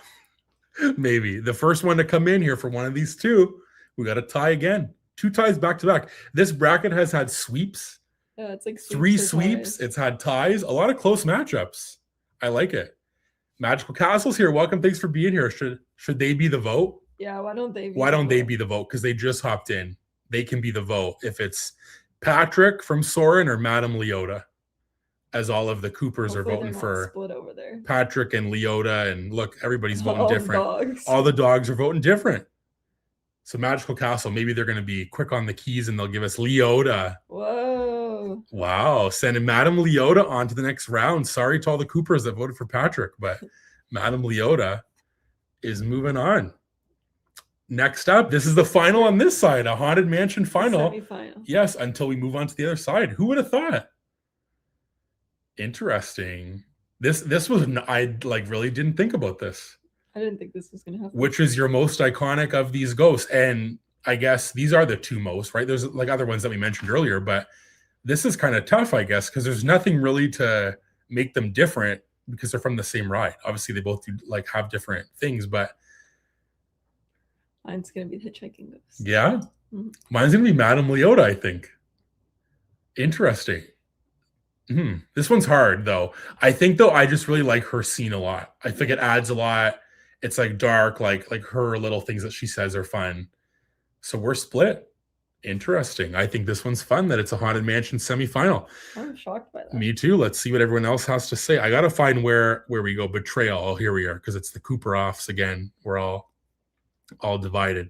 Maybe. The first one to come in here for one of these two. We got a tie again. 2 ties back to back. This bracket has had sweeps. Yeah, it's like 3 sweeps. It's had ties. A lot of close matchups. I like it. Magical Castle's here. Welcome. Thanks for being here. Should they be the vote? Yeah, why don't they be the vote? Because they just hopped in. They can be the vote if it's Patrick from Soren or Madame Leota, as all of the Coopers Hopefully are voting for split over there. Patrick and Leota. And look, everybody's voting All different. Dogs. All the dogs are voting different. So Magical Castle, maybe they're going to be quick on the keys and they'll give us Leota. Whoa. Wow. Sending Madame Leota on to the next round. Sorry to all the Coopers that voted for Patrick, but Madame Leota is moving on. Next up, this is the final on this side, a Haunted Mansion final. Semi-final. Yes, until we move on to the other side. Who would have thought? Interesting. This was, I really didn't think about this. I didn't think this was going to happen. Which is your most iconic of these ghosts? And I guess these are the 2 most, right? There's other ones that we mentioned earlier, but this is kind of tough, I guess, because there's nothing really to make them different because they're from the same ride. Obviously, they both do have different things, but Mine's going to be the Hitchhiking Ghost. yeah, Mm-hmm. Mine's going to be Madame Leota, I think. Interesting. This one's hard, though. I think, though, I just really like her scene a lot. I think it adds a lot. It's dark, like her little things that she says are fun. So we're split. Interesting. I think this one's fun that it's a Haunted Mansion semifinal. I'm shocked by that. Me too. Let's see what everyone else has to say. I got to find where we go. Betrayal. Oh, here we are, because it's the Cooper offs again. We're all divided.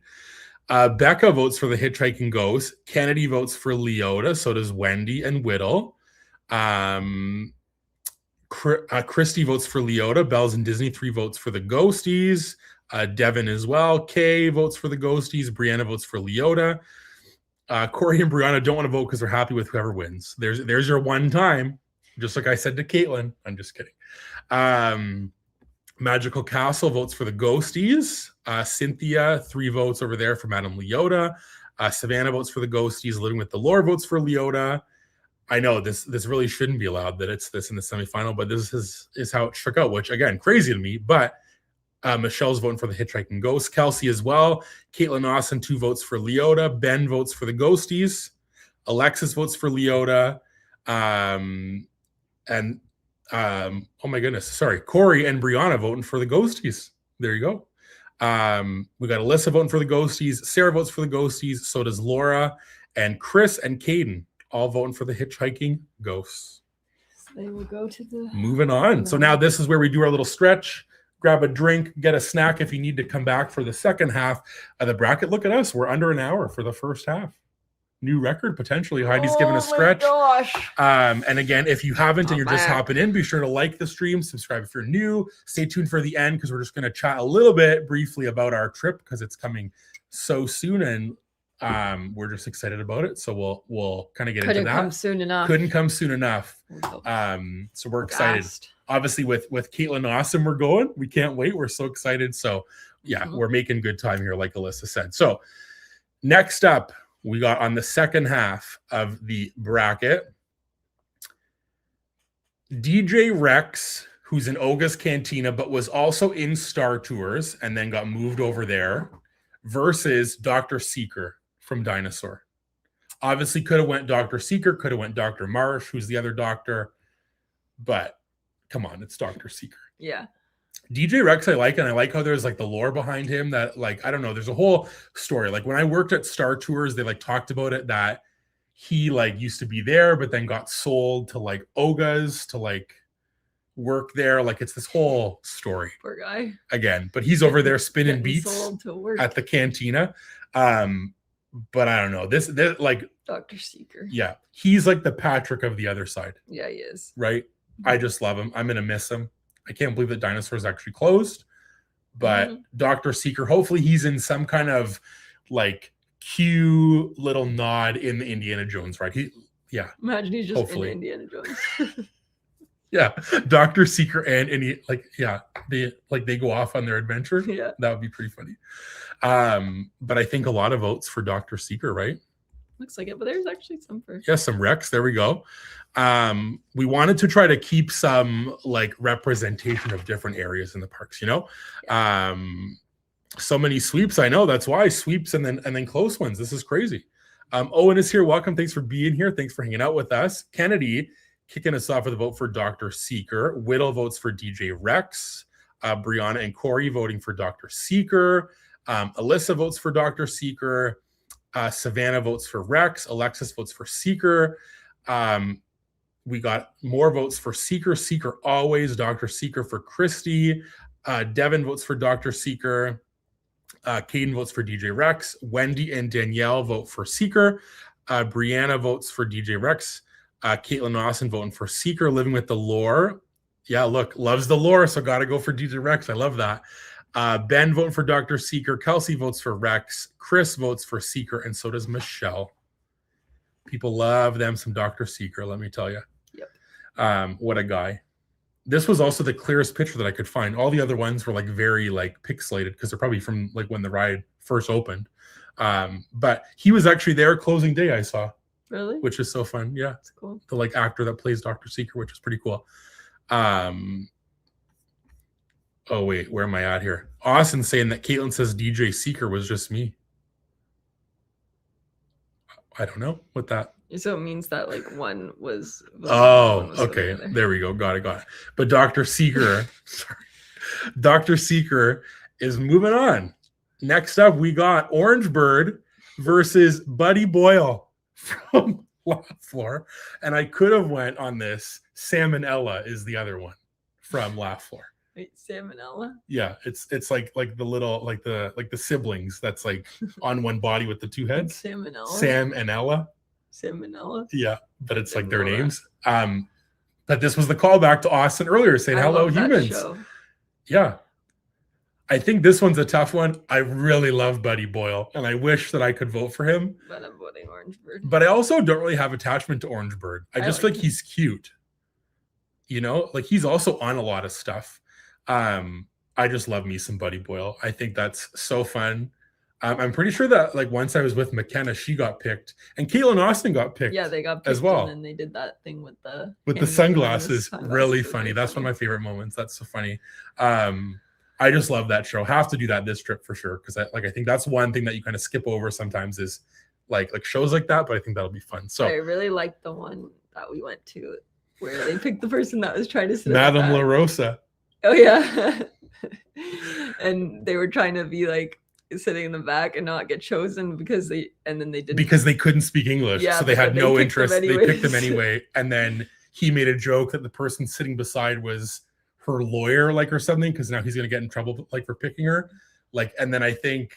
Becca votes for the Hitchhiking Ghost. Kennedy votes for Leota. So does Wendy and Whittle. Christy votes for Leota. Bells and Disney 3 votes for the Ghosties. Devin as well. Kay votes for the Ghosties. Brianna votes for Leota. Corey and Brianna don't want to vote because they're happy with whoever wins. There's your one time. Just like I said to Caitlin. I'm just kidding. Magical Castle votes for the Ghosties. Cynthia, 3 votes over there for Madame Leota. Savannah votes for the Ghosties. Living with the Lore votes for Leota. I know this really shouldn't be allowed that it's this in the semifinal, but this is how it shook out, which again, crazy to me. But Michelle's voting for the Hitchhiking Ghost. Kelsey as well. Caitlin Austin, 2 votes for Leota. Ben votes for the Ghosties. Alexis votes for Leota. Oh my goodness, sorry. Corey and Brianna voting for the Ghosties. There you go. We got Alyssa voting for the Ghosties. Sarah votes for the Ghosties. So does Laura. And Chris and Caden all voting for the Hitchhiking Ghosts. So they will go to the... Moving on. So now this is where we do our little stretch. Grab a drink, get a snack if you need to come back for the second half of the bracket. Look at us. We're under an hour for the first half. New record, potentially. Heidi's giving a stretch. Oh my gosh. And again, if you haven't and you're just hopping in, be sure to like the stream, subscribe if you're new. Stay tuned for the end because we're just going to chat a little bit briefly about our trip because it's coming so soon and we're just excited about it. So we'll kind of get into that. Couldn't come soon enough. Couldn't come soon enough. So we're excited. Obviously, with Caitlin Awesome, we're going. We can't wait. We're so excited. So yeah, we're making good time here, like Alyssa said. So next up, we got on the second half of the bracket, DJ Rex, who's in Oga's Cantina, but was also in Star Tours and then got moved over there, versus Dr. Seeker from Dinosaur. Obviously, could have went Dr. Seeker, could have went Dr. Marsh, who's the other doctor, but come on, it's Dr. Seeker. Yeah. DJ Rex I like, and I like how there's like the lore behind him that, like, I don't know, there's a whole story. Like when I worked at Star Tours, they like talked about it that he like used to be there, but then got sold to like Oga's to like work there. Like it's this whole story. Poor guy. Again, but he's over there spinning beats sold to work at the cantina. But I don't know. This like Dr. Seeker. Yeah. He's like the Patrick of the other side. Yeah, he is. Right? I just love him. I'm gonna miss him. I can't believe that Dinosaur's actually closed. But Dr. Seeker, hopefully he's in some kind of like cute little nod in the Indiana Jones, right? Imagine he's just in Indiana Jones. Yeah. Dr. Seeker and they go off on their adventure. Yeah. That would be pretty funny. But I think a lot of votes for Dr. Seeker, right? Looks like it, but there's actually some for some Rex. There we go. We wanted to try to keep some like representation of different areas in the parks, you know. So many sweeps. I know that's why sweeps and then close ones. This is crazy. Owen is here. Welcome. Thanks for being here. Thanks for hanging out with us. Kennedy kicking us off with a vote for Dr. Seeker. Whittle votes for DJ Rex. Brianna and Corey voting for Dr. Seeker. Alyssa votes for Dr. Seeker. Savannah votes for Rex. Alexis votes for Seeker. We got more votes for Seeker. Seeker always. Dr. Seeker for Christy. Devin votes for Dr. Seeker. Caden votes for DJ Rex. Wendy and Danielle vote for Seeker. Brianna votes for DJ Rex. Caitlin Austin voting for Seeker. Living with the Lore. Yeah, look, loves the lore, so got to go for DJ Rex. I love that. Ben voting for Dr. Seeker. Kelsey votes for Rex. Chris votes for Seeker, and so does Michelle. People love them some Dr. Seeker, let me tell you. Yep. What a guy. This was also the clearest picture that I could find. All the other ones were like very like pixelated because they're probably from like when the ride first opened. But he was actually there closing day, I saw. Really? Which is so fun. Yeah. That's cool. The like actor that plays Dr. Seeker, which is pretty cool. Oh, wait, where am I at here? Austin saying that Caitlin says DJ Seeker was just me. I don't know what that. So it means that like one was. Oh, okay. There we go. Got it. But Dr. Seeker, sorry. Dr. Seeker is moving on. Next up, we got Orange Bird versus Buddy Boyle from Laugh Floor. And I could have went on this. Salmonella is the other one from Laugh Floor. Wait, Salmonella? Yeah, it's like the little like the siblings that's like on one body with the two heads. Salmonella. Sam and Ella. Salmonella. Yeah, but it's like their names. But this was the callback to Austin earlier saying, I hello, love that humans. show. Yeah. I think this one's a tough one. I really love Buddy Boyle, and I wish that I could vote for him. But I'm voting Orange Bird. But I also don't really have attachment to Orange Bird. I just feel like he's cute. You know, like he's also on a lot of stuff. I just love me some Buddy Boyle. I think that's so fun. I'm pretty sure that like once I was with McKenna, she got picked, and Caitlin Austin got picked. Yeah, they got picked as well. And then they did that thing with the sunglasses. Really funny. That's one of my favorite moments. That's so funny. I just love that show. Have to do that this trip for sure, because I think that's one thing that you kind of skip over sometimes is like shows like that. But I think that'll be fun. So I really liked the one that we went to where they picked the person that was trying to sit Madame Leota. Oh yeah. And they were trying to be like sitting in the back and not get chosen because they couldn't speak English. Yeah, so they had no interest. They picked them anyways. anyway. And then he made a joke that the person sitting beside was her lawyer, like, or something, because now he's gonna get in trouble like for picking her. Like, and then I think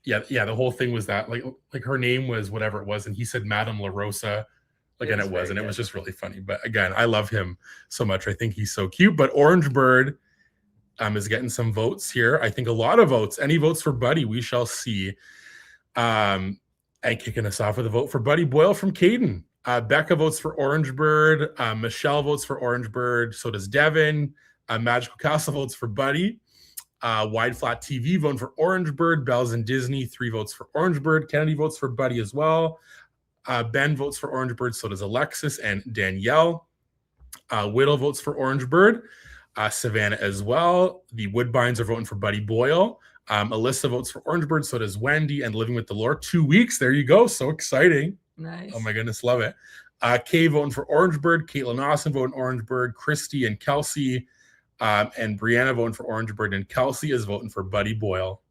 the whole thing was that like her name was whatever it was, and he said Madame Leota. Like, and it was, and it was just really funny. But again, I love him so much. I think he's so cute. But Orange Bird is getting some votes here. I think a lot of votes. Any votes for Buddy? We shall see. And kicking us off with a vote for Buddy Boyle from Caden. Becca votes for Orange Bird. Michelle votes for Orange Bird. So does Devin. Magical Castle votes for Buddy. Wide Flat TV voting for Orange Bird. Bells and Disney, 3 votes for Orange Bird. Kennedy votes for Buddy as well. Ben votes for Orange Bird. So does Alexis and Danielle. Whittle votes for Orange Bird. Savannah as well. The Woodbines are voting for Buddy Boyle. Alyssa votes for Orange Bird. So does Wendy. And Living with the Lore, 2 weeks. There you go. So exciting. Nice. Oh my goodness, love it. Kay voting for Orange Bird. Caitlin Austin voting Orange Bird. Christy and Kelsey and Brianna voting for Orange Bird. And Kelsey is voting for Buddy Boyle.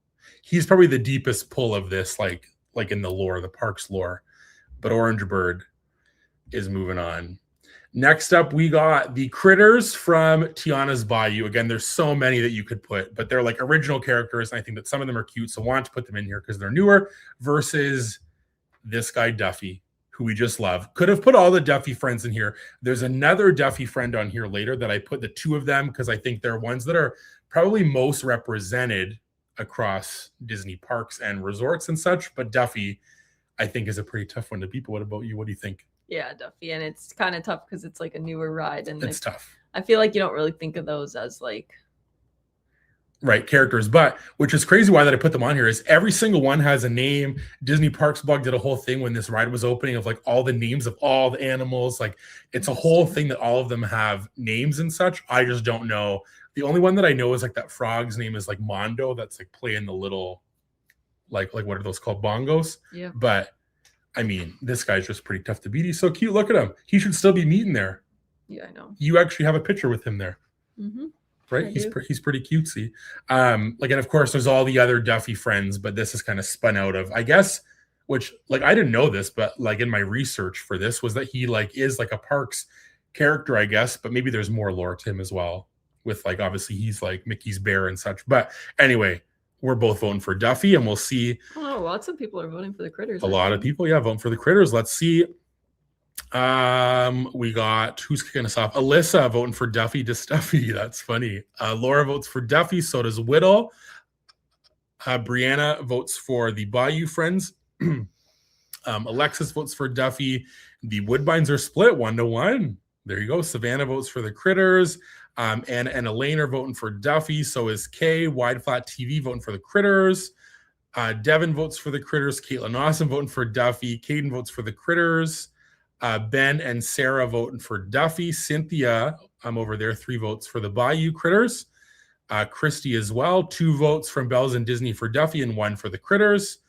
He's probably the deepest pull of this, like in the lore, the parks lore. But Orange Bird is moving on. Next up, we got the critters from Tiana's Bayou. Again, there's so many that you could put, but they're like original characters. And I think that some of them are cute, so I want to put them in here because they're newer versus this guy, Duffy, who we just love. Could have put all the Duffy friends in here. There's another Duffy friend on here later that I put the 2 of them because I think they're ones that are probably most represented across Disney parks and resorts and such. But Duffy, I think, is a pretty tough one to beat. But what about you? What do you think? Yeah, Duffy. And it's kind of tough because it's like a newer ride. And it's tough. I feel like you don't really think of those as like right characters, but which is crazy why that I put them on here is every single one has a name. Disney Parks Blog did a whole thing when this ride was opening of like all the names of all the animals. Like it's a whole thing that all of them have names and such. I just don't know. The only one that I know is like that frog's name is like Mondo. That's like playing the little like what are those called, bongos? Yeah. But I mean, this guy's just pretty tough to beat. He's so cute. Look at him. He should still be meeting there. Yeah, I know. You actually have a picture with him there. Mm-hmm. Right? He's pretty cutesy. Like, and of course there's all the other Duffy friends, but this is kind of spun out of, I guess, which like I didn't know this, but like in my research for this was that he like is like a parks character, I guess, but maybe there's more lore to him as well. With like obviously he's like Mickey's bear and such. But anyway, we're both voting for Duffy, and we'll see. Oh, lots of people are voting for the critters. A lot of people, yeah, voting for the critters. Let's see. We got, who's kicking us off? Alyssa voting for Duffy to Stuffy. That's funny. Laura votes for Duffy. So does Whittle. Brianna votes for the Bayou friends. Alexis votes for Duffy. The Woodbines are split 1-1. There you go. Savannah votes for the critters. And Elaine are voting for Duffy. So is Kay. Wide Flat TV voting for the critters. Devin votes for the critters. Caitlin Austin voting for Duffy. Caden votes for the critters. Ben and Sarah voting for Duffy. Cynthia, I'm over there, 3 votes for the Bayou critters. Christy as well, 2 votes from Bells and Disney for Duffy and 1 for the critters.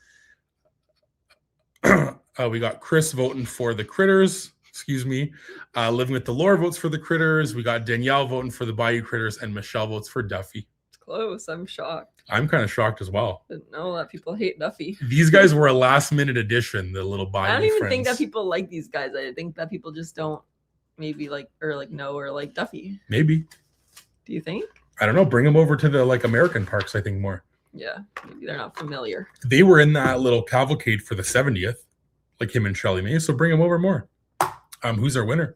We got Chris voting for the critters. Excuse me. Living with the Lore votes for the critters. We got Danielle voting for the Bayou critters, and Michelle votes for Duffy. It's close. I'm shocked. I'm kind of shocked as well. Didn't know that people hate Duffy. These guys were a last minute addition, the little Bayou I don't even friends. think that people like these guys. I think that people just don't maybe like or like know or like Duffy. Maybe. Do you think? I don't know. Bring them over to the like American parks, I think, more. Yeah, maybe they're not familiar. They were in that little cavalcade for the 70th, like him and Shelley May. So bring them over more. Who's our winner?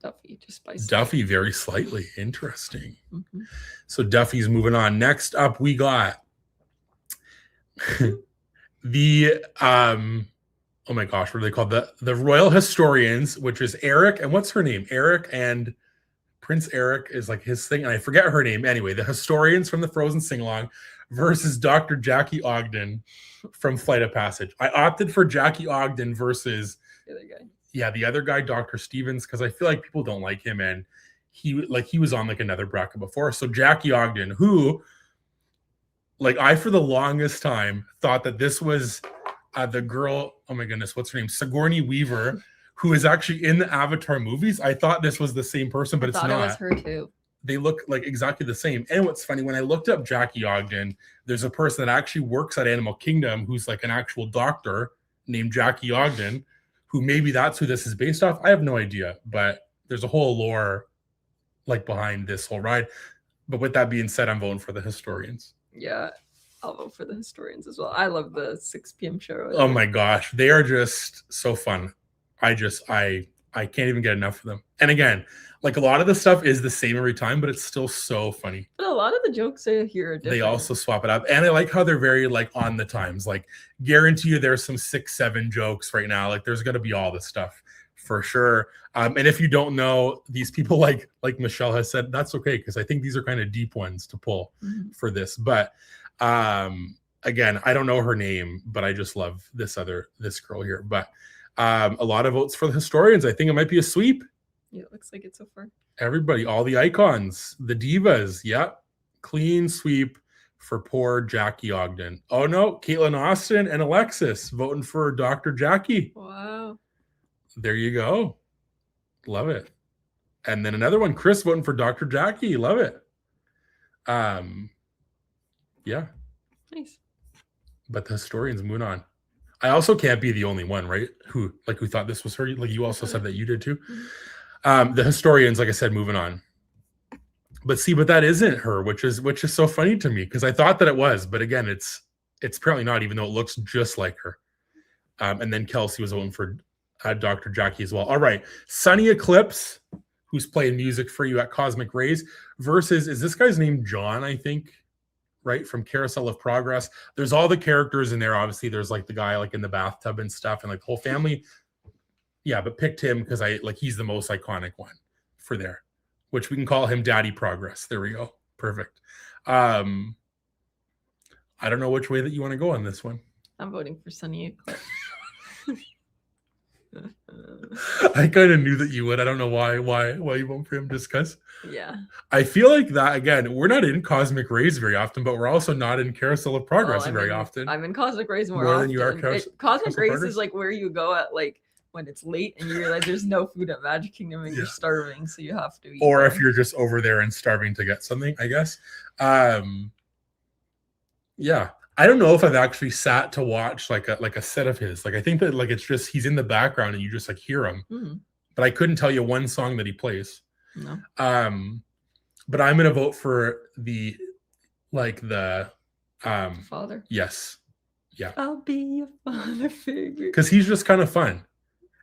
Duffy, just by Duffy, very slightly. Interesting. Mm-hmm. So Duffy's moving on. Next up, we got the oh my gosh, what are they called? The Royal Historians, which is Eric, and what's her name? Eric and Prince Eric is like his thing, and I forget her name. Anyway, the Historians from the Frozen Sing-Along versus Dr. Jackie Ogden from Flight of Passage. I opted for Jackie Ogden versus the other guy. Yeah, the other guy, Dr. Stevens, because I feel like people don't like him, and he was on like another bracket before. So Jackie Ogden, who, like, I for the longest time thought that this was the girl. Oh my goodness, what's her name? Sigourney Weaver, who is actually in the Avatar movies. I thought this was the same person, but it's not. It was her too. They look like exactly the same. And what's funny, when I looked up Jackie Ogden, there's a person that actually works at Animal Kingdom who's like an actual doctor named Jackie Ogden, who maybe that's who this is based off. I have no idea, but there's a whole lore like behind this whole ride. But with that being said, I'm voting for the Historians. Yeah, I'll vote for the Historians as well. I love the 6 p.m. show. Oh my gosh, they are just so fun. I can't even get enough of them. And again, like a lot of the stuff is the same every time, but it's still so funny. But a lot of the jokes here are different. They also swap it up. And I like how they're very like on the times. Like guarantee you there's some 6-7 jokes right now. Like there's gonna be all this stuff for sure. And if you don't know these people, like Michelle has said, that's okay, because I think these are kind of deep ones to pull for this. But again, I don't know her name, but I just love this girl here. But a lot of votes for the Historians. I think it might be a sweep. Yeah, it looks like it so far. Everybody, all the icons, the divas. Yep. Clean sweep for poor Jackie Ogden. Oh no, Caitlin Austin and Alexis voting for Dr. Jackie. Wow. There you go. Love it. And then another one, Chris voting for Dr. Jackie. Love it. Yeah. Nice. But the Historians moving on. I also can't be the only one, right? Who thought this was her. Like you also said that you did too. The Historians, like I said, moving on. But that isn't her, which is so funny to me, because I thought that it was, but again, it's apparently not, even though it looks just like her. And then Kelsey was voting for Dr. Jackie as well. All right, Sunny Eclipse, who's playing music for you at Cosmic Rays, versus, is this guy's name John? I think, right, from Carousel of Progress. There's all the characters in there. Obviously, there's like the guy like in the bathtub and stuff, and like the whole family. Yeah, but picked him because he's the most iconic one for there, which we can call him Daddy Progress. There we go. Perfect. I don't know which way that you want to go on this one. I'm voting for Sunny Eclipse. I kind of knew that you would. I don't know why you vote for him, just because. Yeah. I feel like that, again, we're not in Cosmic Rays very often, but we're also not in Carousel of Progress very often. I'm in Cosmic Rays more often. Than you are Cosmic Rays Progress is like where you go at like when it's late and you realize there's no food at Magic Kingdom and you're starving, so you have to eat. Or if you're just over there and starving to get something, I guess. Yeah. I don't know if I've actually sat to watch like a set of his. Like I think that like it's just he's in the background and you just like hear him. Mm-hmm. But I couldn't tell you one song that he plays. No. But I'm gonna vote for the father. Yes. Yeah. I'll be your father figure. Because he's just kind of fun.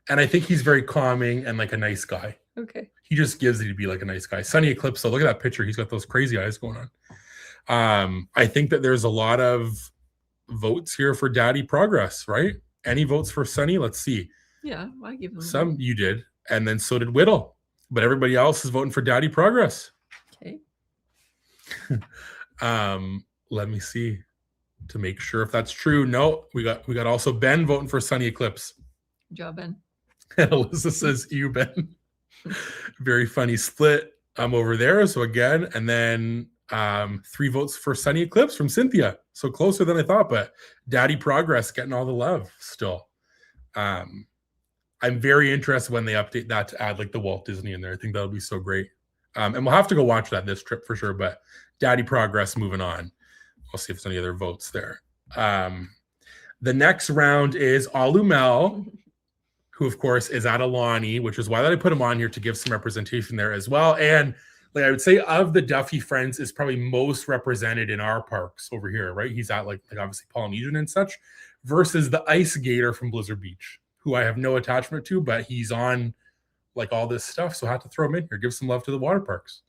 And I think he's very calming and like a nice guy. Okay. He just gives it to be like a nice guy. Sunny Eclipse, so look at that picture. He's got those crazy eyes going on. I think that there's a lot of votes here for Daddy Progress, right? Any votes for Sunny? Let's see. Yeah, I give him some. You did. And then so did Whittle. But everybody else is voting for Daddy Progress. Okay. Let me see to make sure if that's true. No, we got also Ben voting for Sunny Eclipse. Good job, Ben. And Alyssa says you, Ben. Very funny split over there. So again, and then 3 votes for Sunny Eclipse from Cynthia. So closer than I thought, but Daddy Progress getting all the love still. I'm very interested when they update that to add like the Walt Disney in there. I think that'll be so great. And we'll have to go watch that this trip for sure, but Daddy Progress moving on. We'll see if there's any other votes there. The next round is Alumel, who of course is at Alani, which is why I put him on here to give some representation there as well. And like I would say of the Duffy friends is probably most represented in our parks over here, right? He's at like obviously Polynesian and such, versus the Ice Gator from Blizzard Beach, who I have no attachment to, but he's on like all this stuff. So I had to throw him in here, give some love to the water parks.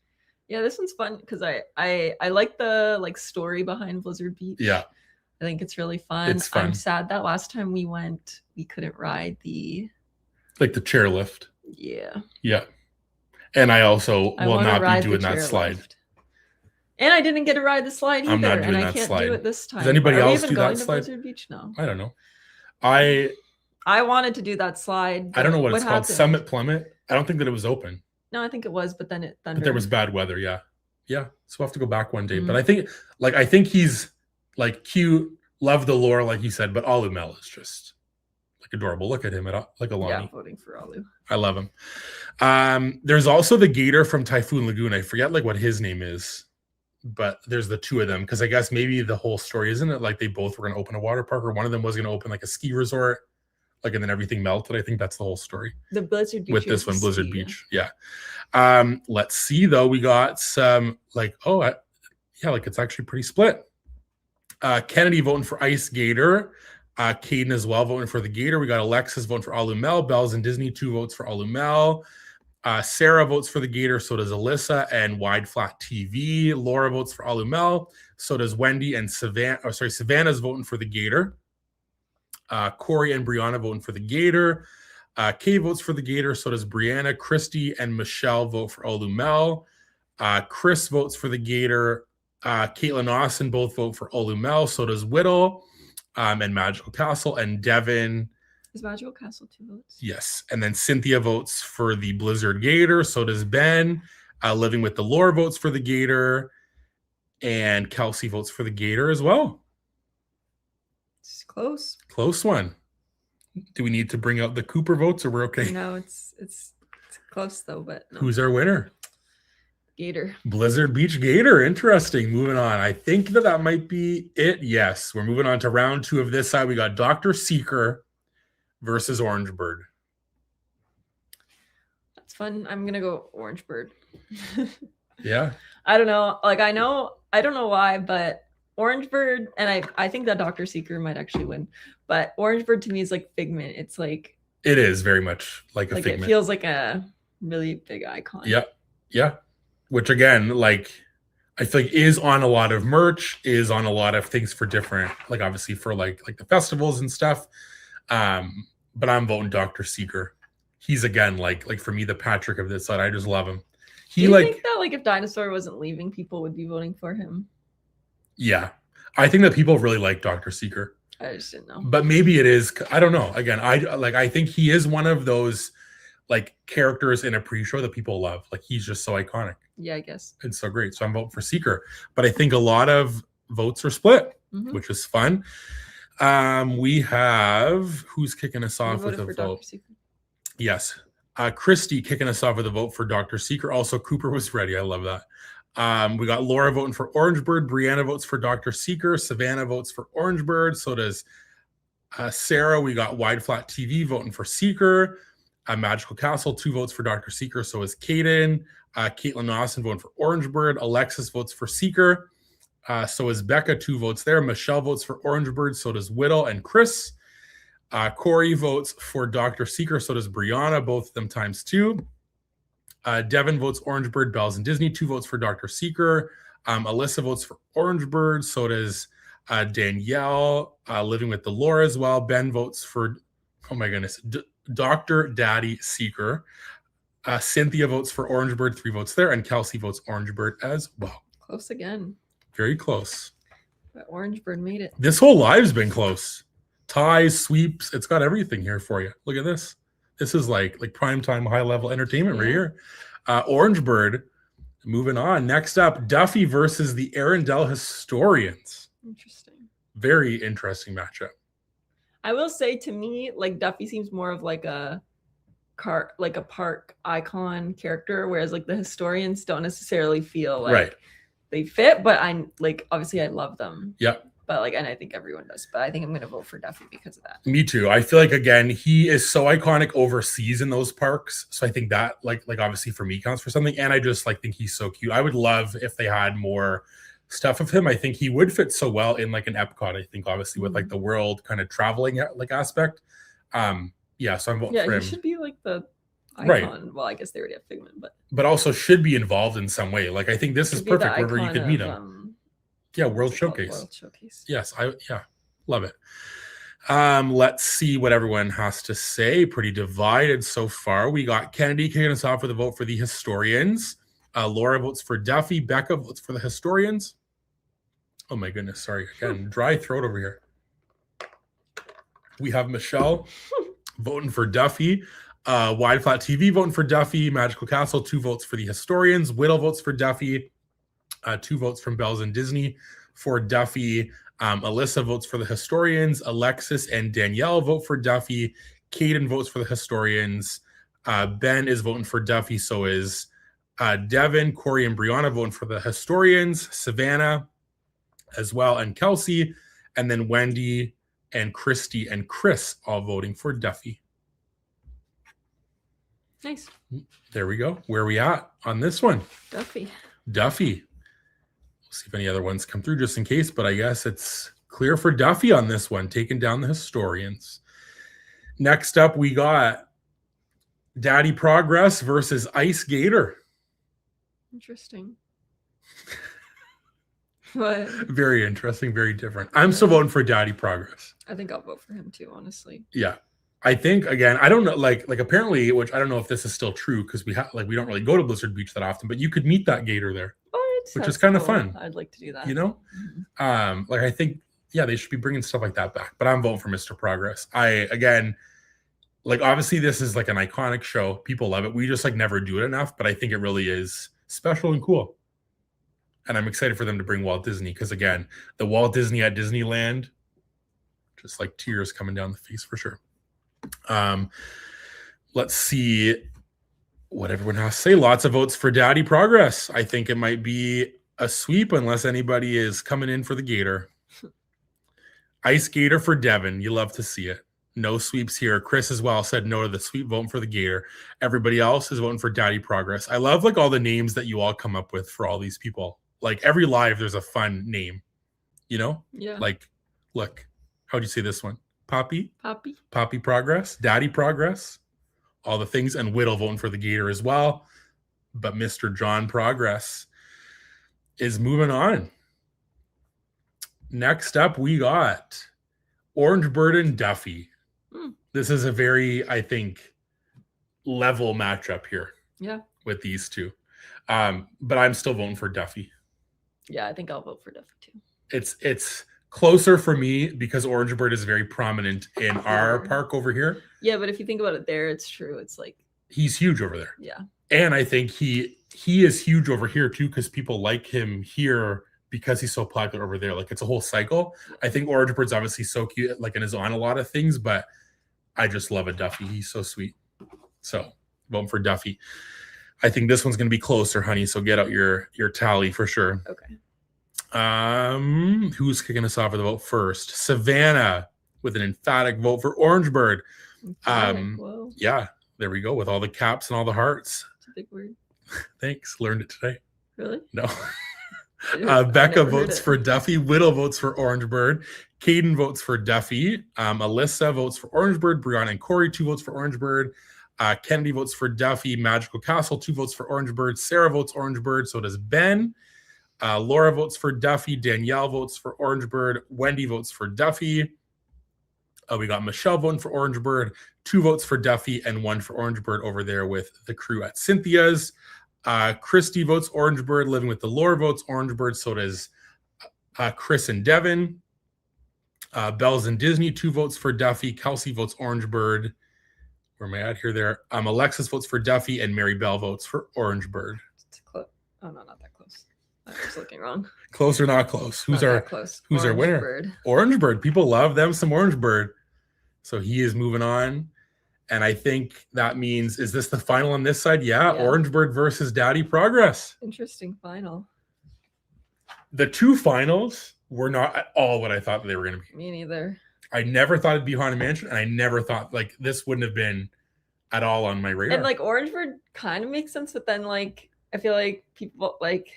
Yeah, this one's fun because I like the like story behind Blizzard Beach. Yeah. I think it's really fun. It's fun. I'm sad that last time we went, we couldn't ride the chairlift. Yeah. Yeah. And I also will wanna not ride be the doing that slide. chairlift. And I didn't get to ride the slide either. I'm not doing and I that can't slide. do it this time. Does anybody Are we else even do that going to slide? Blizzard Beach? No. I don't know. I wanted to do that slide. don't know what it's called. happened? Summit Plummet. I don't think that it was open. No, I think it was, but then it thundered. But there was bad weather. Yeah. Yeah. So we'll have to go back one day. Mm-hmm. But I think he's like cute, love the lore, like you said, but Alumel is just like adorable. Look at him like Alani. Yeah, voting for Alu. I love him. There's also the gator from Typhoon Lagoon. I forget like what his name is, but there's the two of them because I guess maybe the whole story isn't it like they both were going to open a water park or one of them was going to open like a ski resort, like and then everything melted. I think that's the whole story. The Blizzard Beach with this one, Blizzard Beach. Yeah. Let's see though. We got some like like it's actually pretty split. Kennedy voting for Ice Gator. Caden as well voting for the Gator. We got Alexis voting for Alumel. Bells and Disney 2 votes for Alumel. Sarah votes for the Gator. So does Alyssa and Wide Flat TV. Laura votes for Alumel. So does Wendy and Savannah. Savannah's voting for the Gator. Corey and Brianna voting for the Gator. Kay votes for the Gator. So does Brianna. Christy and Michelle vote for Alumel. Chris votes for the Gator. Caitlin Austin both vote for Alumel. So does Whittle. And Magical Castle and Devin. Is Magical Castle 2 votes? Yes. And then Cynthia votes for the Blizzard Gator. So does Ben. Living with the Lore votes for the Gator. And Kelsey votes for the Gator as well. It's close. Close one. Do we need to bring out the Cooper votes or we're okay? No, it's close though, but no. Who's our winner? Gator. Blizzard Beach Gator. Interesting. Moving on. I think that might be it. Yes. We're moving on to round 2 of this side. We got Dr. Seeker versus Orange Bird. That's fun. I'm going to go Orange Bird. Yeah. I don't know. Like, I don't know why, but Orange Bird, and I think that Dr. Seeker might actually win, but Orange Bird to me is like Figment. It's like. It is very much like a Figment. It feels like a really big icon. Yep. Yeah. Which again, like I feel like is on a lot of merch, is on a lot of things for different, like obviously for like the festivals and stuff. But I'm voting Dr. Seeker. He's again like for me the Patrick of this side. I just love him. Do you think that like if Dinosaur wasn't leaving, people would be voting for him? Yeah, I think that people really like Dr. Seeker. I just didn't know. But maybe it is. I don't know. Again, I think he is one of those like characters in a pre-show that people love. Like he's just so iconic. Yeah, I guess. It's so great. So I'm voting for Seeker. But I think a lot of votes are split, which is fun. We have who's kicking us off with a vote? Yes. Christy kicking us off with a vote for Dr. Seeker. Also, Cooper was ready. I love that. We got Laura voting for Orange Bird. Brianna votes for Dr. Seeker. Savannah votes for Orange Bird. So does Sarah. We got Wide Flat TV voting for Seeker. Magical Castle, 2 votes for Dr. Seeker. So is Caden. Caitlin Austin voting for Orange Bird. Alexis votes for Seeker. So is Becca, 2 votes there. Michelle votes for Orange Bird. So does Whittle and Chris. Corey votes for Dr. Seeker. So does Brianna, both of them times 2. Devin votes Orange Bird. Bells and Disney, 2 votes for Dr. Seeker. Alyssa votes for Orange Bird. So does Danielle, Living with the Lore as well. Ben votes for, oh my goodness, Dr. Daddy Seeker. Cynthia votes for Orange Bird, 3 votes there. And Kelsey votes Orange Bird as well. Close again. Very close. But Orange Bird made it. This whole live's been close. Ties, sweeps. It's got everything here for you. Look at this. This is like primetime high-level entertainment right here. Orange Bird. Moving on. Next up, Duffy versus the Arendelle Historians. Interesting. Very interesting matchup. I will say, to me, like Duffy seems more of like a park icon character, whereas like the Historians don't necessarily feel like they fit. But I'm like, obviously, I love them. Yeah. But like, and I think everyone does. But I think I'm gonna vote for Duffy because of that. Me too. I feel like again, he is so iconic overseas in those parks. So I think that like obviously for me counts for something. And I just think he's so cute. I would love if they had more stuff of him. I think he would fit so well in like an Epcot. I think obviously with like the world kind of traveling like aspect. So I'm voting for him. He should be like the icon. Right. Well, I guess they already have Figment, but also should be involved in some way. Like I think this is perfect wherever you could meet him. Yeah, World Showcase. World Showcase. Yes, love it. Let's see what everyone has to say. Pretty divided so far. We got Kennedy kicking us off with a vote for the historians. Laura votes for Duffy. Becca votes for the historians. Oh my goodness, sorry. Again, dry throat over here. We have Michelle voting for Duffy. Wide Flat TV voting for Duffy. Magical Castle, 2 votes for the historians. Whittle votes for Duffy. 2 votes from Bells and Disney for Duffy. Alyssa votes for the historians. Alexis and Danielle vote for Duffy. Caden votes for the historians. Ben is voting for Duffy. So is Devin, Corey, and Brianna voting for the historians. Savannah as well, and Kelsey. And then Wendy and Christy and Chris all voting for Duffy. Nice. There we go. Where are we at on this one? Duffy. We'll see if any other ones come through just in case, but I guess it's clear for Duffy on this one, taking down the historians. Next up, we got Daddy Progress versus Ice Gator. Interesting. What? Very interesting, very different. I'm still voting for Daddy Progress. I think I'll vote for him too, honestly. Yeah. I think, again, I don't know, like apparently, which I don't know if this is still true because we don't really go to Blizzard Beach that often, but you could meet that gator there. Which is kind of fun. I'd like to do that. You know? Mm-hmm. Like I think, yeah, they should be bringing stuff like that back. But I'm voting for Mr. Progress. Again, like obviously this is like an iconic show. People love it. We just like never do it enough. But I think it really is special and cool. And I'm excited for them to bring Walt Disney because again, the Walt Disney at Disneyland, just like tears coming down the face for sure. Let's see what everyone has to say. Lots of votes for Daddy Progress. I think it might be a sweep unless anybody is coming in for the Gator. Ice Gator for Devin. You love to see it. No sweeps here. Chris as well said no to the sweep, voting for the Gator. Everybody else is voting for Daddy Progress. I love like all the names that you all come up with for all these people. Like every live, there's a fun name, you know? Yeah. Like, look, how'd you say this one? Poppy Progress, Daddy Progress, all the things, and Whittle voting for the Gator as well. But Mr. John Progress is moving on. Next up, we got Orange Bird and Duffy. This is a very, I think, level matchup here. Yeah. With these two. But I'm still voting for Duffy. Yeah, I think I'll vote for Duffy too. It's closer for me because Orange Bird is very prominent in our park over here. Yeah, but if you think about it there, it's true. It's like he's huge over there. Yeah. And I think he is huge over here too because people like him here because he's so popular over there. Like it's a whole cycle. I think Orange Bird's obviously so cute, like and is on a lot of things, but I just love a Duffy. He's so sweet. So voting for Duffy. I think this one's gonna be closer, honey. So get out your tally for sure. Okay. Who's kicking us off with a vote first? Savannah with an emphatic vote for Orange Bird. Whoa. Yeah, there we go with all the caps and all the hearts. It's a big word. Thanks, learned it today. Really? No. Becca votes for Duffy. Whittle votes for Orange Bird. Caden votes for Duffy. Alyssa votes for Orange Bird. Brianna and Corey, 2 votes for Orange Bird. Kennedy votes for Duffy. Magical Castle, 2 votes for Orange Bird. Sarah votes Orange Bird. So does Ben. Laura votes for Duffy. Danielle votes for Orange Bird. Wendy votes for Duffy. We got Michelle voting for Orange Bird. 2 votes for Duffy and 1 for Orange Bird over there with the crew at Cynthia's. Christy votes Orange Bird. Living with the Lore votes Orange Bird. So does Chris and Devin. Bells and Disney, 2 votes for Duffy. Kelsey votes Orange Bird. Where am I at here? There. Alexis votes for Duffy and Mary Bell votes for Orange Bird. It's close. Oh no, not that close. I was looking wrong. Close or not close? Who's our winner? Bird. Orange Bird. People love them some Orange Bird. So he is moving on. And I think that means, is this the final on this side? Yeah. Orange Bird versus Daddy Progress. Interesting final. The 2 finals were not at all what I thought they were going to be. Me neither. I never thought it'd be Haunted Mansion, and I never thought like this wouldn't have been at all on my radar. And like Orange Bird kind of makes sense, but then like I feel like people like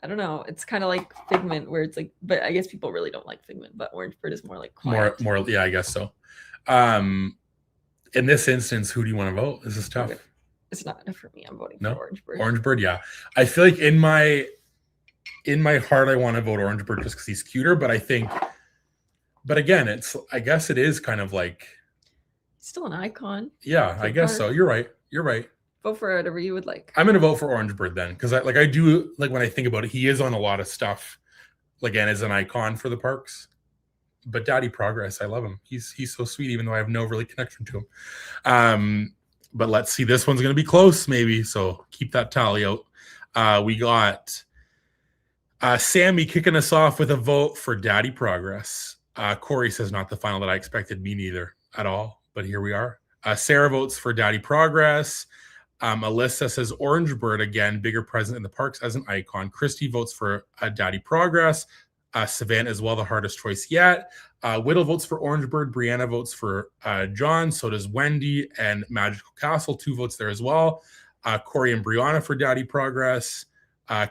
I don't know. It's kind of like Figment, where it's like, but I guess people really don't like Figment. But Orange Bird is more like quiet. more. Yeah, I guess so. In this instance, who do you want to vote? This is tough. It's not for me. I'm voting No? for Orange Bird. Orange Bird, yeah. I feel like in my heart, I want to vote Orange Bird just because he's cuter. But again, I guess it is kind of like, Still an icon. yeah, I guess so. You're right. Vote for whatever you would like. I'm gonna vote for Orange Bird then, because I do like when I think about it, he is on a lot of stuff. Again, as an icon for the parks. But Daddy Progress, I love him. He's so sweet, even though I have no really connection to him. But let's see, this one's gonna be close, maybe. So keep that tally out. We got Sammy kicking us off with a vote for Daddy Progress. Corey says not the final that I expected. Me neither at all. But here we are. Sarah votes for Daddy Progress. Alyssa says Orange Bird again, bigger present in the parks as an icon. Christy votes for Daddy Progress. Savannah as well, the hardest choice yet. Whittle votes for Orange Bird. Brianna votes for John. So does Wendy and Magical Castle. 2 votes there as well. Corey and Brianna for Daddy Progress.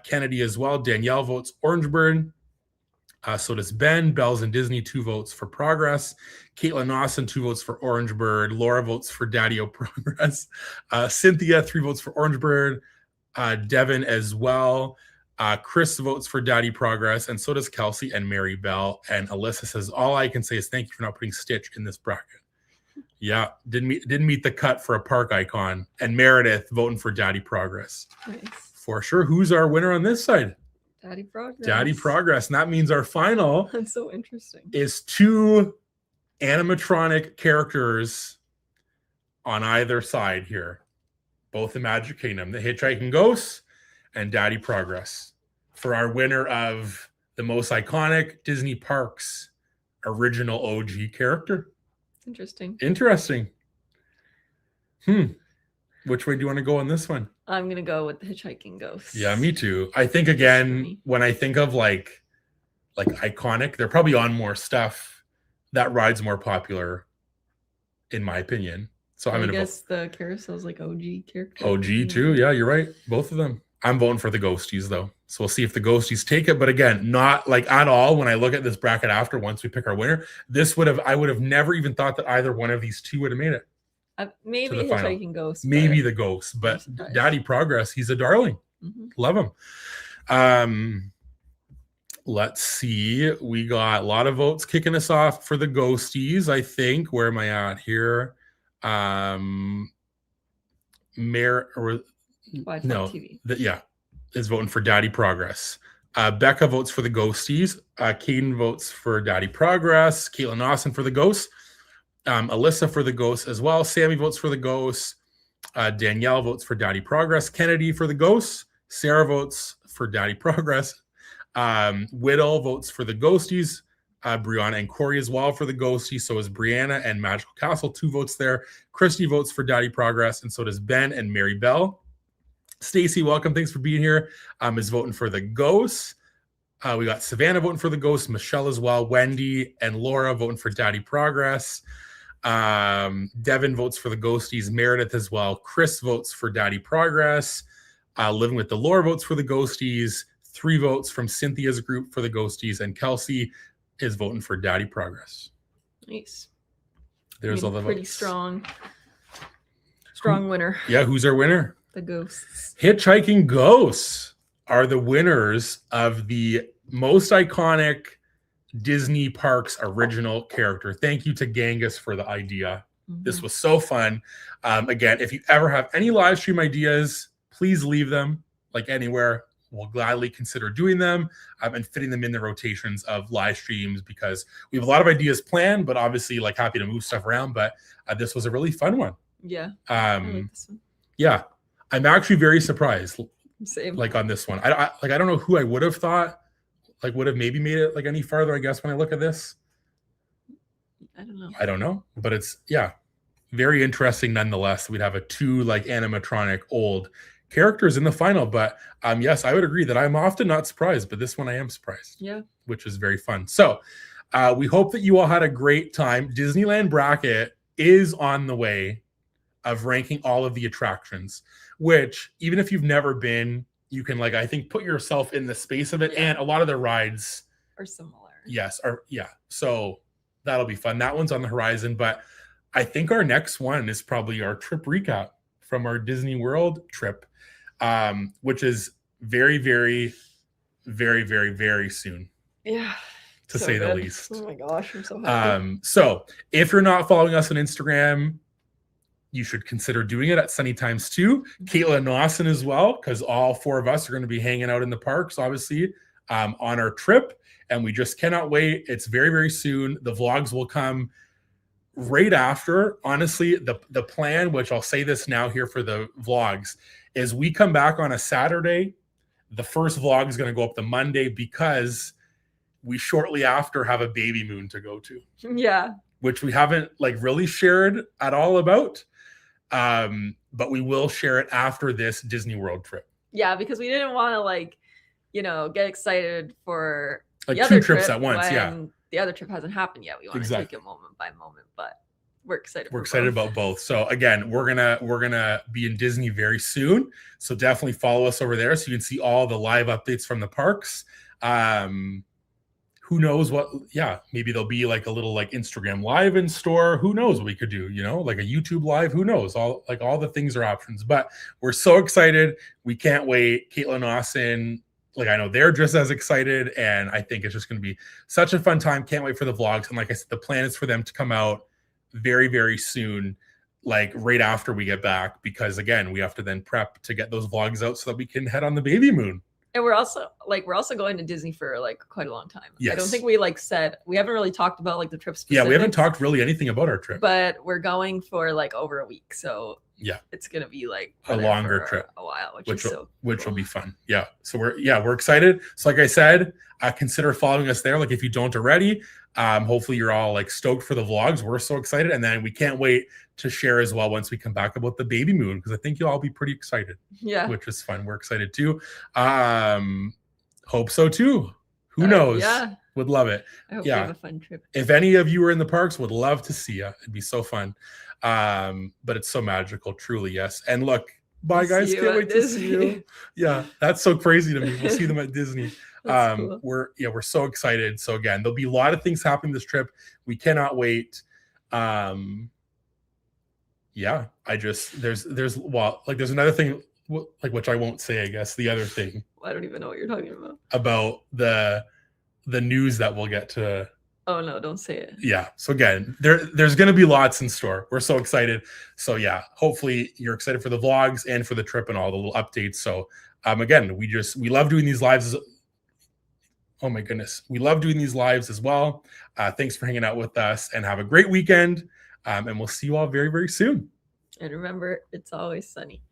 Kennedy as well. Danielle votes Orange Bird. So does Ben. Bells and Disney, 2 votes for Progress. Caitlin Austin, 2 votes for Orange Bird. Laura votes for Daddy-O Progress. Cynthia, 3 votes for Orange Bird. Devin as well. Chris votes for Daddy Progress, and so does Kelsey and Mary Bell. And Alyssa says, all I can say is thank you for not putting Stitch in this bracket. Yeah, didn't meet the cut for a park icon. And Meredith voting for Daddy Progress. Nice. For sure. Who's our winner on this side? Daddy Progress. Daddy Progress. And that means our final That's so interesting. is 2 animatronic characters on either side here. Both the Magic Kingdom. The Hitchhiking Ghost and Daddy Progress for our winner of the most iconic Disney Parks original OG character. Interesting. Which way do you want to go on this one? I'm going to go with the Hitchhiking Ghost. Yeah, me too. I think, again, when I think of like iconic, they're probably on more stuff. That ride's more popular, in my opinion. So I'm going to guess the carousel's like OG character. OG too. Yeah, you're right. Both of them. I'm voting for the Ghosties though. So we'll see if the Ghosties take it. But again, not like at all. When I look at this bracket after, once we pick our winner, I would have never even thought that either one of these 2 would have made it. Maybe Hitchhiking Ghost. Maybe the Ghost, but Daddy Progress, he's a darling. Mm-hmm. Love him. Let's see. We got a lot of votes kicking us off for the Ghosties, I think. Where am I at here? Is voting for Daddy Progress. Becca votes for the Ghosties. Caden votes for Daddy Progress. Caitlin Austin for the Ghosts. Alyssa for the Ghosts as well. Sammy votes for the Ghosts. Danielle votes for Daddy Progress. Kennedy for the Ghosts. Sarah votes for Daddy Progress. Whittle votes for the Ghosties. Brianna and Corey as well for the Ghosties. So is Brianna and Magical Castle. 2 votes there. Christy votes for Daddy Progress, and so does Ben and Mary Bell. Stacy, welcome. Thanks for being here. Is voting for the Ghosts. We got Savannah voting for the Ghosts. Michelle as well. Wendy and Laura voting for Daddy Progress. Devin votes for the Ghosties. Meredith as well. Chris votes for Daddy Progress. Living with the Laura votes for the Ghosties. 3 votes from Cynthia's group for the Ghosties, and Kelsey is voting for Daddy Progress. Nice. There's all the pretty votes. Strong winner. Yeah, who's our winner? The Ghosts. Hitchhiking Ghosts are the winners of the most iconic Disney Parks original character. Thank you to Genghis for the idea. Mm-hmm. This was so fun. Again, if you ever have any live stream ideas, please leave them like anywhere. We'll gladly consider doing them and fitting them in the rotations of live streams, because we have a lot of ideas planned, but obviously like happy to move stuff around. But this was a really fun one. Yeah. I like this one. Yeah. I'm actually very surprised. Same. Like on this one. I don't know who I would have thought like would have maybe made it like any farther, I guess, when I look at this. I don't know. But it's very interesting nonetheless. We'd have a 2 like animatronic old characters in the final. But yes, I would agree that I'm often not surprised, but this one I am surprised. Yeah. Which is very fun. So we hope that you all had a great time. Disneyland bracket is on the way of ranking all of the attractions, which even if you've never been, you can I think put yourself in the space of it. And a lot of the rides are similar. Yes. So that'll be fun. That one's on the horizon, but I think our next one is probably our trip recap from our Disney World trip, which is very, very, very, very, very soon. Yeah. To say the least. Oh my gosh, I'm so happy. So if you're not following us on Instagram, you should consider doing it at sunnytimestwo. Caitlin and Austin as well, because all 4 of us are going to be hanging out in the parks, obviously, on our trip. And we just cannot wait. It's very, very soon. The vlogs will come right after. Honestly, the plan, which I'll say this now here for the vlogs, is we come back on a Saturday. The first vlog is going to go up the Monday because we shortly after have a baby moon to go to. Yeah. Which we haven't like really shared at all about. But we will share it after this Disney World trip. Yeah, because we didn't want to like, get excited for like the 2 other trips trip at once. Yeah. The other trip hasn't happened yet. We want to take it moment by moment, but we're excited. We're excited about both. So again, we're gonna be in Disney very soon. So definitely follow us over there so you can see all the live updates from the parks. Who knows what, maybe there'll be like a little like Instagram live in store. Who knows what we could do, like a YouTube live, who knows? All the things are options, but we're so excited. We can't wait. Caitlin and Austin, I know they're just as excited, and I think it's just going to be such a fun time. Can't wait for the vlogs. And like I said, the plan is for them to come out very, very soon, like right after we get back, because again, we have to then prep to get those vlogs out so that we can head on the baby moon. And we're also going to Disney for like quite a long time. Yes. I don't think we said, we haven't really talked about like the trip specifics. Yeah, we haven't talked really anything about our trip. But we're going for like over a week. So yeah, it's gonna be like a longer trip, a while, which will be fun. Yeah. So we're excited. So like I said, consider following us there. Like if you don't already, hopefully you're all like stoked for the vlogs. We're so excited. And then we can't wait to share as well once we come back about the baby moon, because I think you'll all be pretty excited. Yeah. Which is fun. We're excited too. Hope so too. Who knows? Yeah. Would love it. I hope we have a fun trip. If any of you are in the parks, would love to see you. It'd be so fun. But it's so magical, truly. Yes. And look, bye guys. Can't wait to see you. Yeah. That's so crazy to me. We'll see them at Disney. Cool. We're so excited. So again, there'll be a lot of things happening this trip. We cannot wait. There's another thing which I won't say, I guess. The other thing. I don't even know what you're talking about the news that we'll get to. Oh no, don't say it. Yeah. So again, there's going to be lots in store. We're so excited. So yeah, hopefully you're excited for the vlogs and for the trip and all the little updates. So again, we love doing these lives. Oh my goodness. We love doing these lives as well. Thanks for hanging out with us, and have a great weekend. And we'll see you all very, very soon. And remember, it's always sunny.